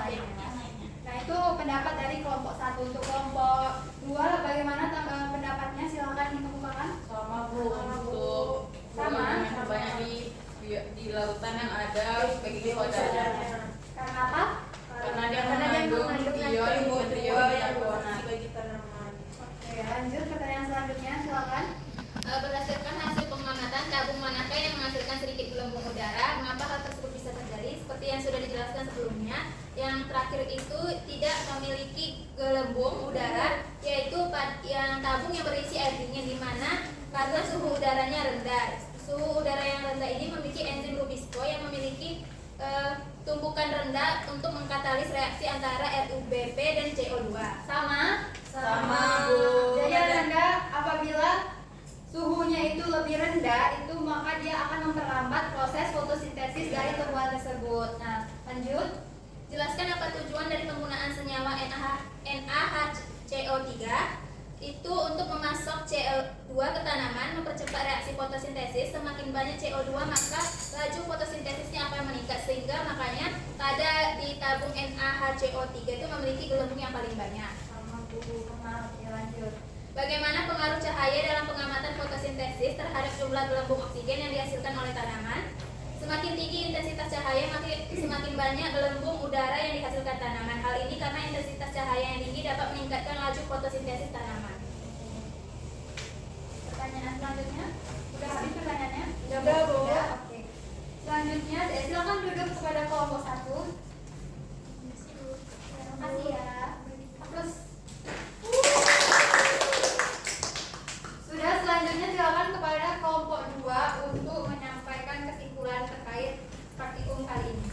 yang lainnya. Nah, itu pendapat dari kelompok 1. Untuk kelompok 2 bagaimana pendapatnya? Silakan dikemukakan. Sama Bu, untuk Sama. yang terbanyak di lautan yang ada sebagai wadahnya. Karena apa? Karena dia Karena dia mengandung mengandung ion Dua hidrogen yang karbonat. berfungsi bagi tanaman. Oke, lanjut pertanyaan selanjutnya, silakan. Berdasarkan hasil pengamatan tabung manakah yang menghasilkan sedikit gelembung udara, mengapa hal tersebut bisa terjadi? Seperti yang sudah dijelaskan sebelumnya, yang terakhir itu tidak memiliki gelembung udara, yaitu yang tabung yang berisi air dingin, di mana karena suhu udaranya rendah. Suhu udara yang rendah ini memiliki enzim Rubisco yang memiliki tumpukan rendah untuk mengkatalis reaksi antara RUBP dan CO2. Sama? Sama, Bu. Jadi Anda apabila suhunya itu lebih rendah, itu maka dia akan memperlambat proses fotosintesis dari tumbuhan tersebut. Nah, lanjut. Jelaskan apa tujuan dari penggunaan senyawa NaHCO3 itu untuk memasok CO2 ke tanaman, mempercepat reaksi fotosintesis. Semakin banyak CO2 maka laju fotosintesisnya akan meningkat, sehingga makanya pada di tabung NaHCO3 itu memiliki gelembung yang paling banyak. Sama Bu, maaf ya, lanjut. Bagaimana pengaruh cahaya dalam pengamatan fotosintesis terhadap jumlah gelembung oksigen yang dihasilkan oleh tanaman? Semakin tinggi intensitas cahaya, semakin banyak gelembung udara yang dihasilkan tanaman. Hal ini karena intensitas cahaya yang tinggi dapat meningkatkan laju fotosintesis tanaman. Pertanyaan selanjutnya, udah habis pertanyaannya? Udah, Bu. Udah, oke. Selanjutnya, silakan duduk kepada kelompok 1. Terima kasih ya. Terus sudah, selanjutnya silakan kepada kelompok 2 untuk menyampaikan kesimpulan terkait praktikum kali ini.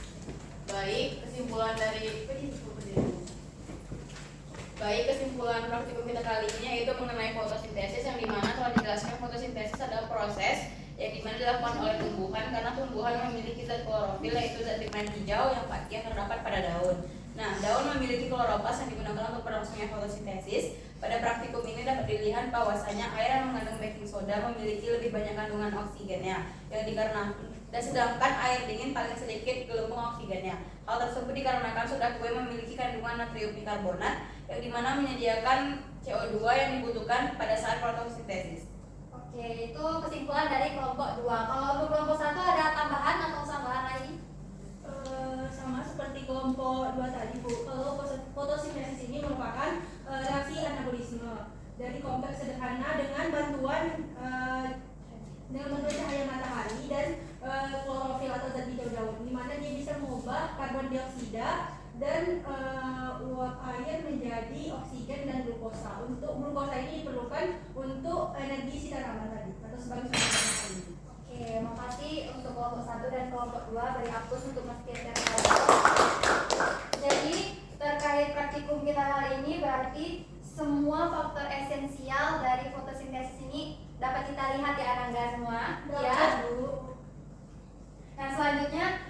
Kesimpulan praktikum kita kali ini yaitu mengenai fotosintesis, yang dimana telah dijelaskan fotosintesis adalah proses yang dimana dilakukan oleh tumbuhan karena tumbuhan memiliki zat klorofil, yaitu zat pigmen hijau yang terdapat pada daun. Nah, daun memiliki kloroplast yang digunakan untuk berlangsungnya fotosintesis. Pada praktikum ini dapat dilihat bahwasanya air yang mengandung baking soda memiliki lebih banyak kandungan oksigennya yang dikarenakan, dan sedangkan air dingin paling sedikit gelembung oksigennya. Hal tersebut dikarenakan soda kue memiliki kandungan natrium bikarbonat yang dimana menyediakan CO2 yang dibutuhkan pada saat fotosintesis. Oke, itu kesimpulan dari kelompok 2. Kalau untuk kelompok 1 ada tambahan atau tambahan lagi? Sama seperti kelompok 2 tadi, Bu. Kalau fotosintesis ini merupakan reaksi anabolisme dari kompleks sederhana dengan bantuan cahaya matahari dan klorofil atau zat hijau daun, di mana dia bisa mengubah karbon dioksida dan uap air menjadi oksigen dan glukosa. Untuk glukosa ini diperlukan untuk energi si tanaman tadi atau sebagai sumber energi. Oke, makasih untuk kelompok 1 dan kelompok 2 dari Apus untuk menjelaskan. Jadi terkait praktikum kita kali ini berarti semua faktor esensial dari fotosintesis ini dapat kita lihat ya Ananda semua. Ya. Nah, selanjutnya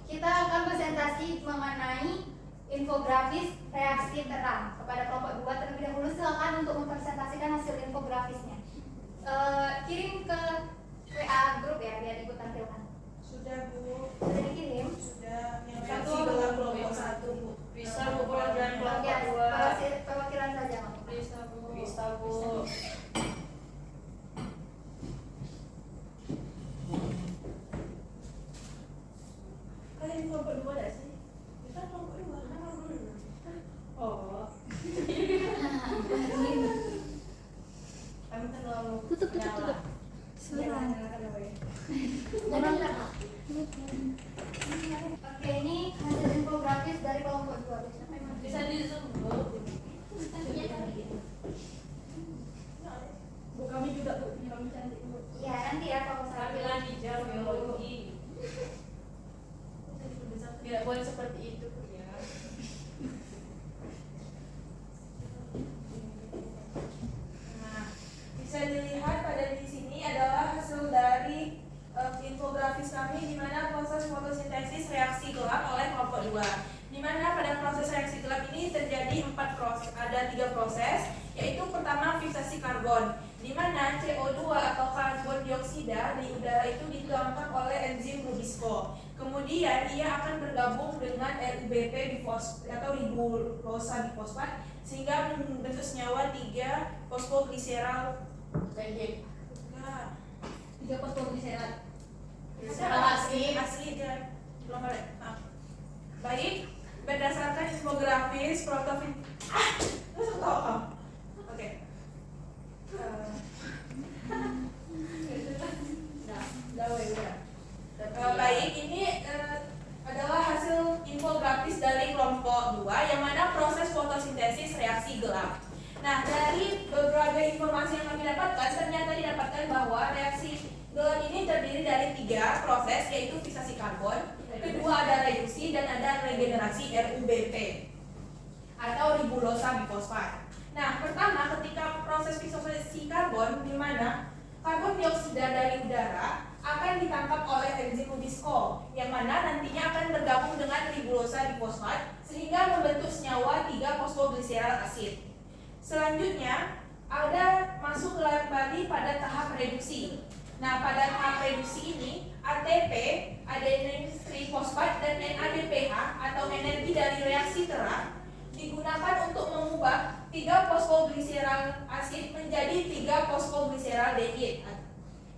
kita akan presentasi mengenai infografis reaksi terang. Kepada kelompok 2 terlebih dahulu silakan untuk mempresentasikan hasil infografisnya. Kirim ke WA grup ya biar ikut tampilkan. Sudah, Bu. Sudah dikirim? Sudah. Yang Satu, reaksi dengan kelompok 1, Bu. Bisa Bu, kalau jangan kelompok Ya, 2. perwakilan saja nggak apa-apa. Bisa Bu. Kalian kelompok 2 ada sih? Kita kelompok 2, kan kelompok 6. Oh. Kami terlalu Tutup. Oke, ini hasil infografis dari kelompok 2. Bisa di zoom Bu. Bu, kami juga, Bu. Kami cantik, Bu. Ya, nanti ya kalau saya Tampilan hijau biologi. Tidak boleh seperti itu ya. Nah, bisa dilihat pada di sini adalah hasil dari infografis kami di mana proses fotosintesis reaksi gelap oleh kelompok 2. Di mana pada proses reaksi gelap ini terjadi 4 proses, ada 3 proses, yaitu pertama fiksasi karbon, di mana CO2 atau karbon dioksida di udara itu dituangkan oleh enzim Rubisco. Kemudian Kemudian ia akan bergabung dengan RUBP atau ribulosa bifosfat sehingga membentuk senyawa 3 fosfoglycerol Jadi nah, 3 fosfoglycerol. asli dia belum ada. Maaf. Baik, berdasarkan infografis Oke. Baik, ini adalah hasil infografis dari kelompok 2 yang mana proses fotosintesis reaksi gelap. Nah, dari berbagai informasi yang kami dapatkan, ternyata didapatkan bahwa reaksi gelap ini terdiri dari 3 proses, yaitu fiksasi karbon, kedua ada reduksi, dan ada regenerasi RUBP atau ribulosa bifosfat. Nah, pertama ketika proses fiksasi karbon, di mana karbon dioksida dari udara akan ditangkap oleh enzim Lubisco, yang mana nantinya akan bergabung dengan ribulosa bifosfat sehingga membentuk senyawa 3 fosfoglycerol asid. Selanjutnya ada masuk kembali pada tahap reduksi. Nah, pada tahap reduksi ini ATP, adenin trifosfat, dan NADPH atau energi dari reaksi terang digunakan untuk mengubah 3 fosfoglycerol asid menjadi 3 fosfoglyceraldehyde.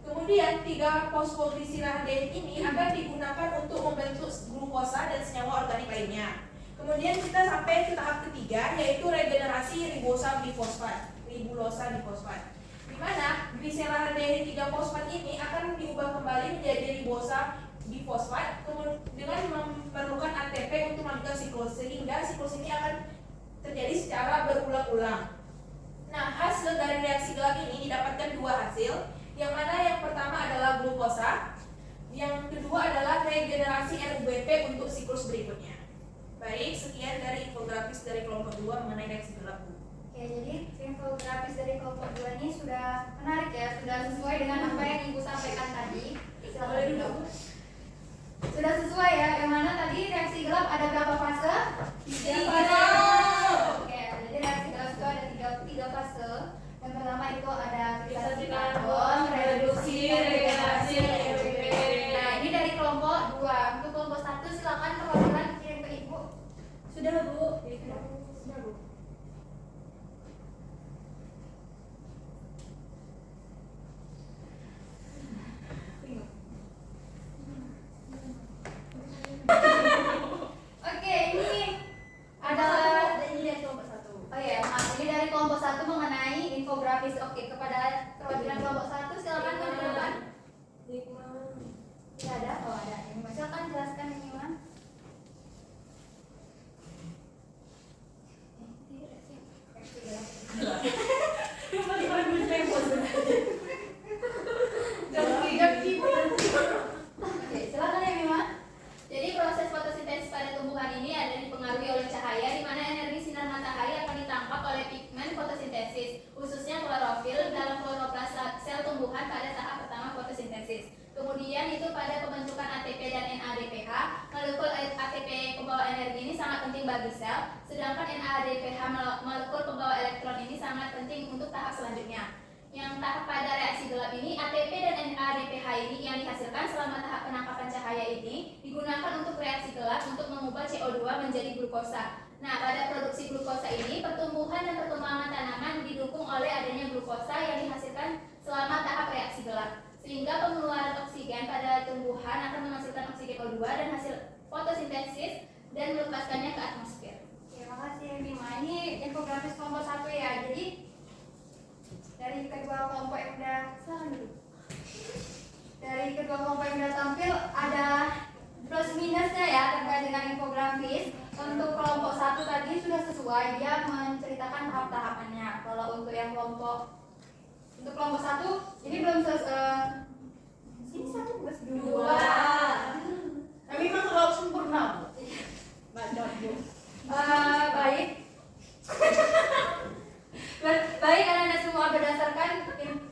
Kemudian 3 fosfoglyceraldehyde ini akan digunakan untuk membentuk glukosa dan senyawa organik lainnya. Kemudian kita sampai ke tahap ketiga, yaitu regenerasi ribulosa bifosfat, di mana gliseraldehyde 3 fosfat ini akan diubah kembali menjadi ribosa bifosfat dengan memerlukan ATP untuk melanjutkan siklus, sehingga siklus ini akan terjadi secara berulang-ulang. Nah, hasil dari reaksi gelap ini didapatkan 2 hasil, yang mana yang pertama adalah glukosa, yang kedua adalah regenerasi RUBP untuk siklus berikutnya. Baik, sekian dari infografis dari kelompok 2 mengenai reaksi gelap. Oke, jadi infografis dari kelompok 2 ini sudah menarik ya, sudah sesuai dengan apa yang Ibu sampaikan tadi. Silakan dulu. Sudah sesuai ya, yang mana tadi reaksi gelap ada berapa fase? 3 fase. Oke, jadi reaksi gelap itu ada 3 fase. Yang pertama itu ada fiksasi karbon, reduksi, regenerasi, RUBP. Nah, ini dari kelompok 2. Untuk kelompok 1 silakan perwakilan kirim ke Ibu. Sudah Bu. Sudah Bu. Oke, ini adalah dari kelompok 1. Oh ya, maaf, ini dari kelompok 1 mengenai infografis. Oke, kepada perwakilan kelompok 1 silakan menjelaskan. Tidak ada? Oh, ada. Ini silakan jelaskan ini, Mas. Oke, silakan ya Mima. Jadi proses fotosintesis pada tumbuhan ini ada dipengaruhi oleh cahaya, di mana energi sinar matahari akan ditangkap oleh pigmen fotosintesis, khususnya klorofil dalam kloroplas sel tumbuhan pada tahap pertama fotosintesis. Kemudian itu pada pembentukan ATP dan NADPH, molekul ATP pembawa energi ini sangat penting bagi sel, sedangkan NADPH molekul pembawa elektron ini sangat penting untuk tahap selanjutnya. Yang tahap pada reaksi gelap ini, ATP dan NADPH ini yang dihasilkan selama tahap penangkapan cahaya ini digunakan untuk reaksi gelap untuk mengubah CO2 menjadi glukosa. Nah, pada produksi glukosa ini, pertumbuhan dan perkembangan tanaman didukung oleh adanya glukosa yang dihasilkan selama tahap reaksi gelap, sehingga pengeluaran oksigen pada tumbuhan akan menghasilkan oksigen O2 dan hasil fotosintesis dan melepaskannya ke atmosfer. Terima kasih Bima. Ini infografis kelompok 1 ya. Jadi dari kedua kelompok yang sudah tampil ada plus minusnya ya terkait dengan infografis. Untuk kelompok 1 tadi sudah sesuai, dia menceritakan tahap-tahapannya. Kalau untuk yang kelompok 1 ini belum selesai. Ini 1 plus 2. Tapi memang terlalu sempurna. Baik. Baik anak-anak semua, berdasarkan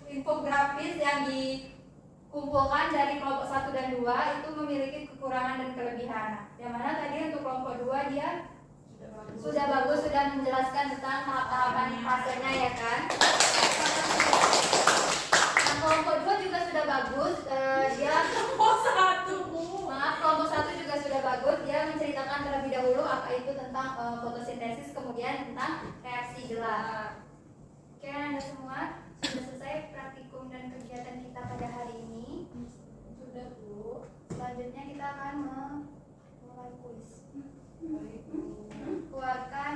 infografis yang dikumpulkan dari kelompok 1 dan 2 itu memiliki kekurangan dan kelebihan. Yang mana tadi untuk kelompok 2 dia sudah bagus, sudah menjelaskan tentang tahap-tahapan fasenya ya kan. Nah, kelompok 2 juga sudah bagus, dia kelompok 1 juga bagus. Dia menceritakan terlebih dahulu apa itu tentang fotosintesis, kemudian tentang reaksi gelar. Oke, Anda semua sudah selesai praktikum dan kegiatan kita pada hari ini. Sudah, Bu. Selanjutnya kita akan memulai kuis. Keluarkan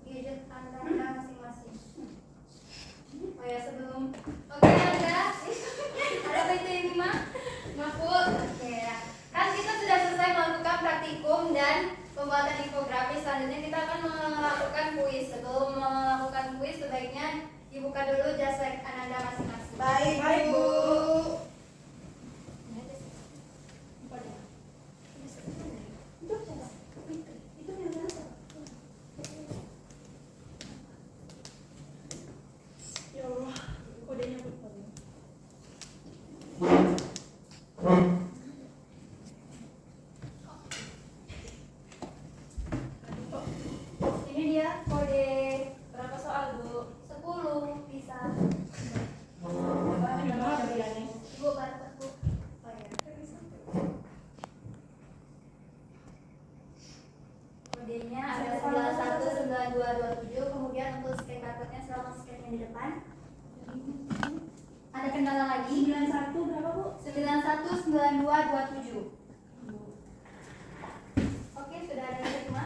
gadget Anda masing-masing. Oh ya, sebelum oke, Anda ada apa itu ini, Ma? Mabuk. Oke ya. Kan kita sudah selesai melakukan praktikum dan pembuatan infografis. Selanjutnya kita akan melakukan kuis. Sebelum melakukan kuis, sebaiknya dibuka dulu Jaslek Ananda masing-masing. Baik, Bu. Ya Allah, kodenya lupa. Ini dia kode Berapa soal, Bu? 10 bisa. Ibu bantu Bu. Oh ya. Kodenya ada 919227. Kemudian untuk scan barcode-nya silakan scan yang di depan. Ada kendala lagi? 91 berapa, Bu? 919227. Oke, sudah ada yang terima.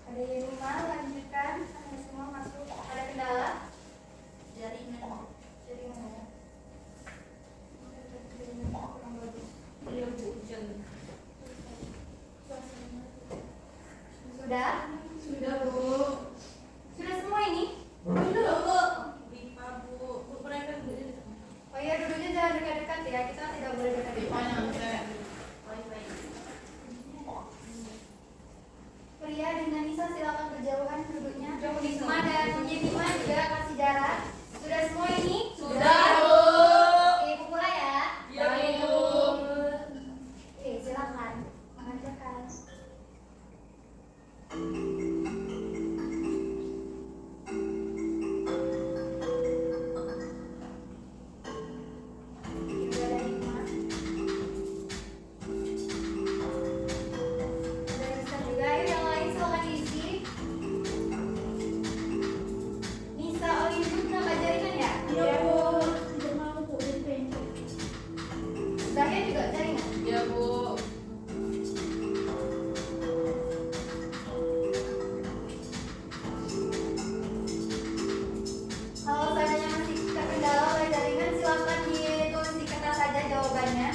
Ada yang terima, lanjutkan. Anda semua masuk. Ada kendala? Jaringan. Jaringan ya. Kurang bagus. Iya, Bu. Jangan. Sudah? Sudah, Bu. Sudah semua ini? Belum, Bu. Bisa, Bu. Bu, mereka dulu. Oh iya, duduknya jangan dekat-dekat ya. Kita tidak boleh Di dekat-dekat. mana, Teh? Baik-baik. Pria dengan Nisa silakan berjauhan duduknya. Jauh, Nisa. Wisma dan Yemima juga kasih jarak. Sudah semua ini? Sudah, Bu. Oke, ibu mulai ya. Iya, Bu. Oke, silakan mengajarkan. Ibu ada Hikmah. Ada Nisa juga. Ayo yang lain silakan diisi. Nisa, oh ini tuh nambah jaringan ya? Iya, Bu. Tidak mau, Bu. Jadi pengen. Zahia juga jaringan? Iya, Bu. Kalau seandainya masih terkendala oleh jaringan, silakan ditulis di kertas saja jawabannya.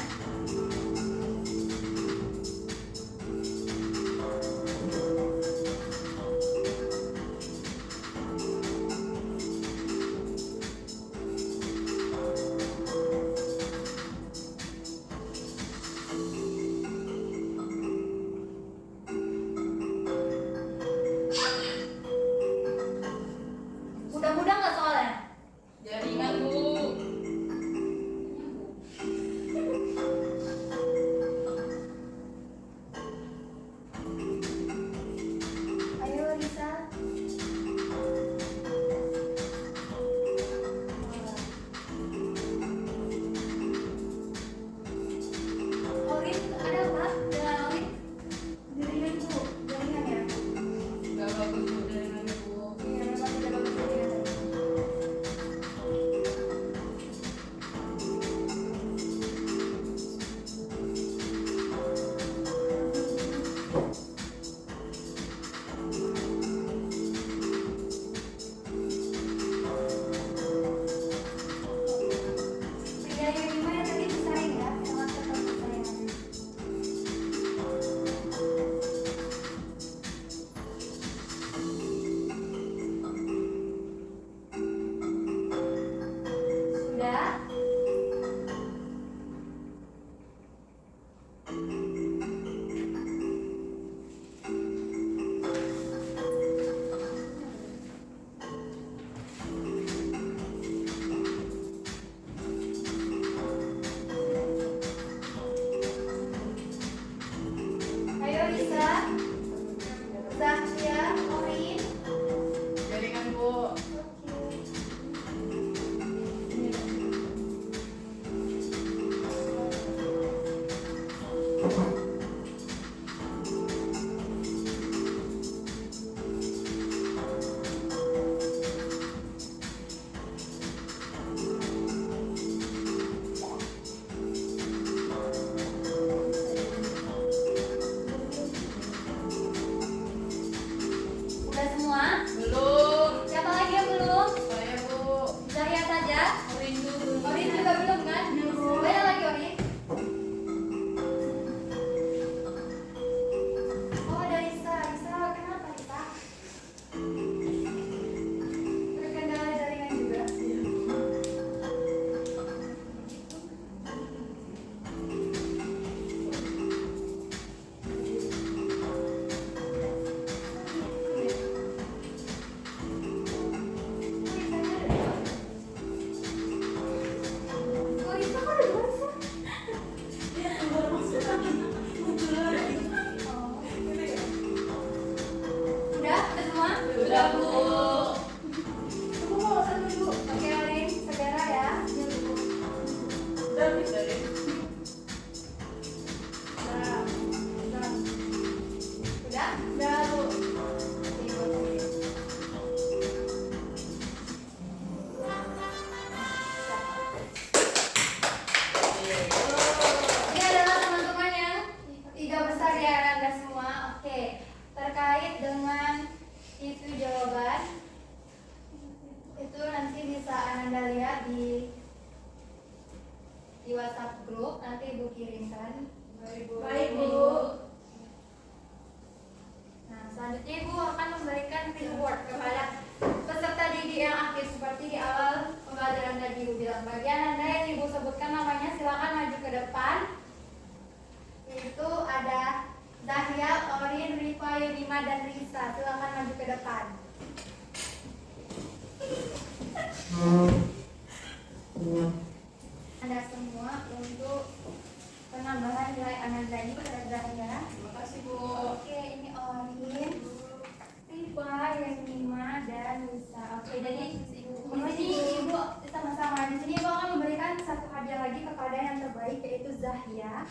Mudah-mudah nggak soalnya? Jaringan, Bu. Ayo Lisa. Orin, ada apa dengan Orin? Jaringan Bu, jaringan ya? Nggak bagus, Bu, jaringannya, Bu. Iya, memang tidak bagus jaringan. Pria yang gimana tadi disaring ya? Sama tetap disaring. Sudah? Ayo Lisa. Zahia, Orin. Jaringan, Bu. Oke. Nadia? Udah, Bu. Oke, boleh. Ini adalah teman-teman yang 3 besar ya Anda semua. Oke, terkait dengan itu jawaban itu nanti bisa Anda lihat di WhatsApp grup, nanti Ibu kirimkan. Baik, Bu. Nah, selanjutnya Ibu akan memberikan reward kepada peserta didik yang aktif seperti di awal pembelajaran tadi Ibu bilang. Bagian Anda yang Ibu sebutkan namanya silakan maju ke depan. Itu ada Zahya, Orin, Rifa, Yudima, dan Risa. Silakan maju ke depan. Anda semua untuk penambahan nilai Anda ini pada Zahya. Terima kasih Bu. Oke, ini Orin, Rifa, Yudima, dan Risa. Oke, jadi di sini Ibu sama-sama di sini Ibu akan memberikan satu hadiah lagi kepada yang terbaik yaitu Zahya.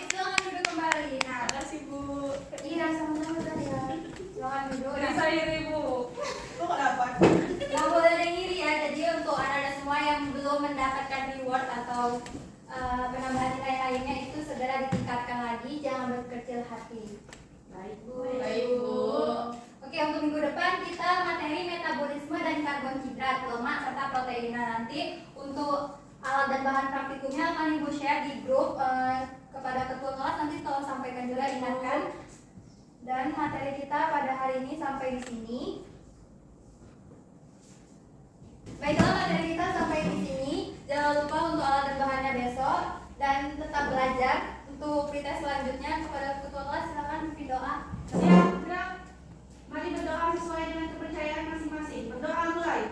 Silakan duduk kembali. Nah, Makasih Bu. iya sama-sama Zahya. Silakan duduk. Nah, Bisa iri Bu. Lu kok dapat? nggak boleh ada yang iri ya. Jadi untuk anak-anak semua yang belum mendapatkan reward atau penambahan nilai lainnya itu segera ditingkatkan lagi, jangan berkecil hati. Baik Bu. Baik, Bu. Oke, untuk minggu depan kita materi metabolisme dan karbohidrat, lemak serta protein. Nah, nanti untuk alat dan bahan praktikumnya akan Ibu share di grup kepada ketua kelas, nanti tolong sampaikan juga, ingatkan. Dan materi kita pada hari ini sampai di sini. Baiklah, materi kita sampai di sini. Jangan lupa untuk alat dan bahannya besok dan tetap belajar. Untuk pretest selanjutnya kepada ketua kelas silakan berdoa. Siap, gerak. Mari berdoa sesuai dengan kepercayaan masing-masing. Berdoa mulai.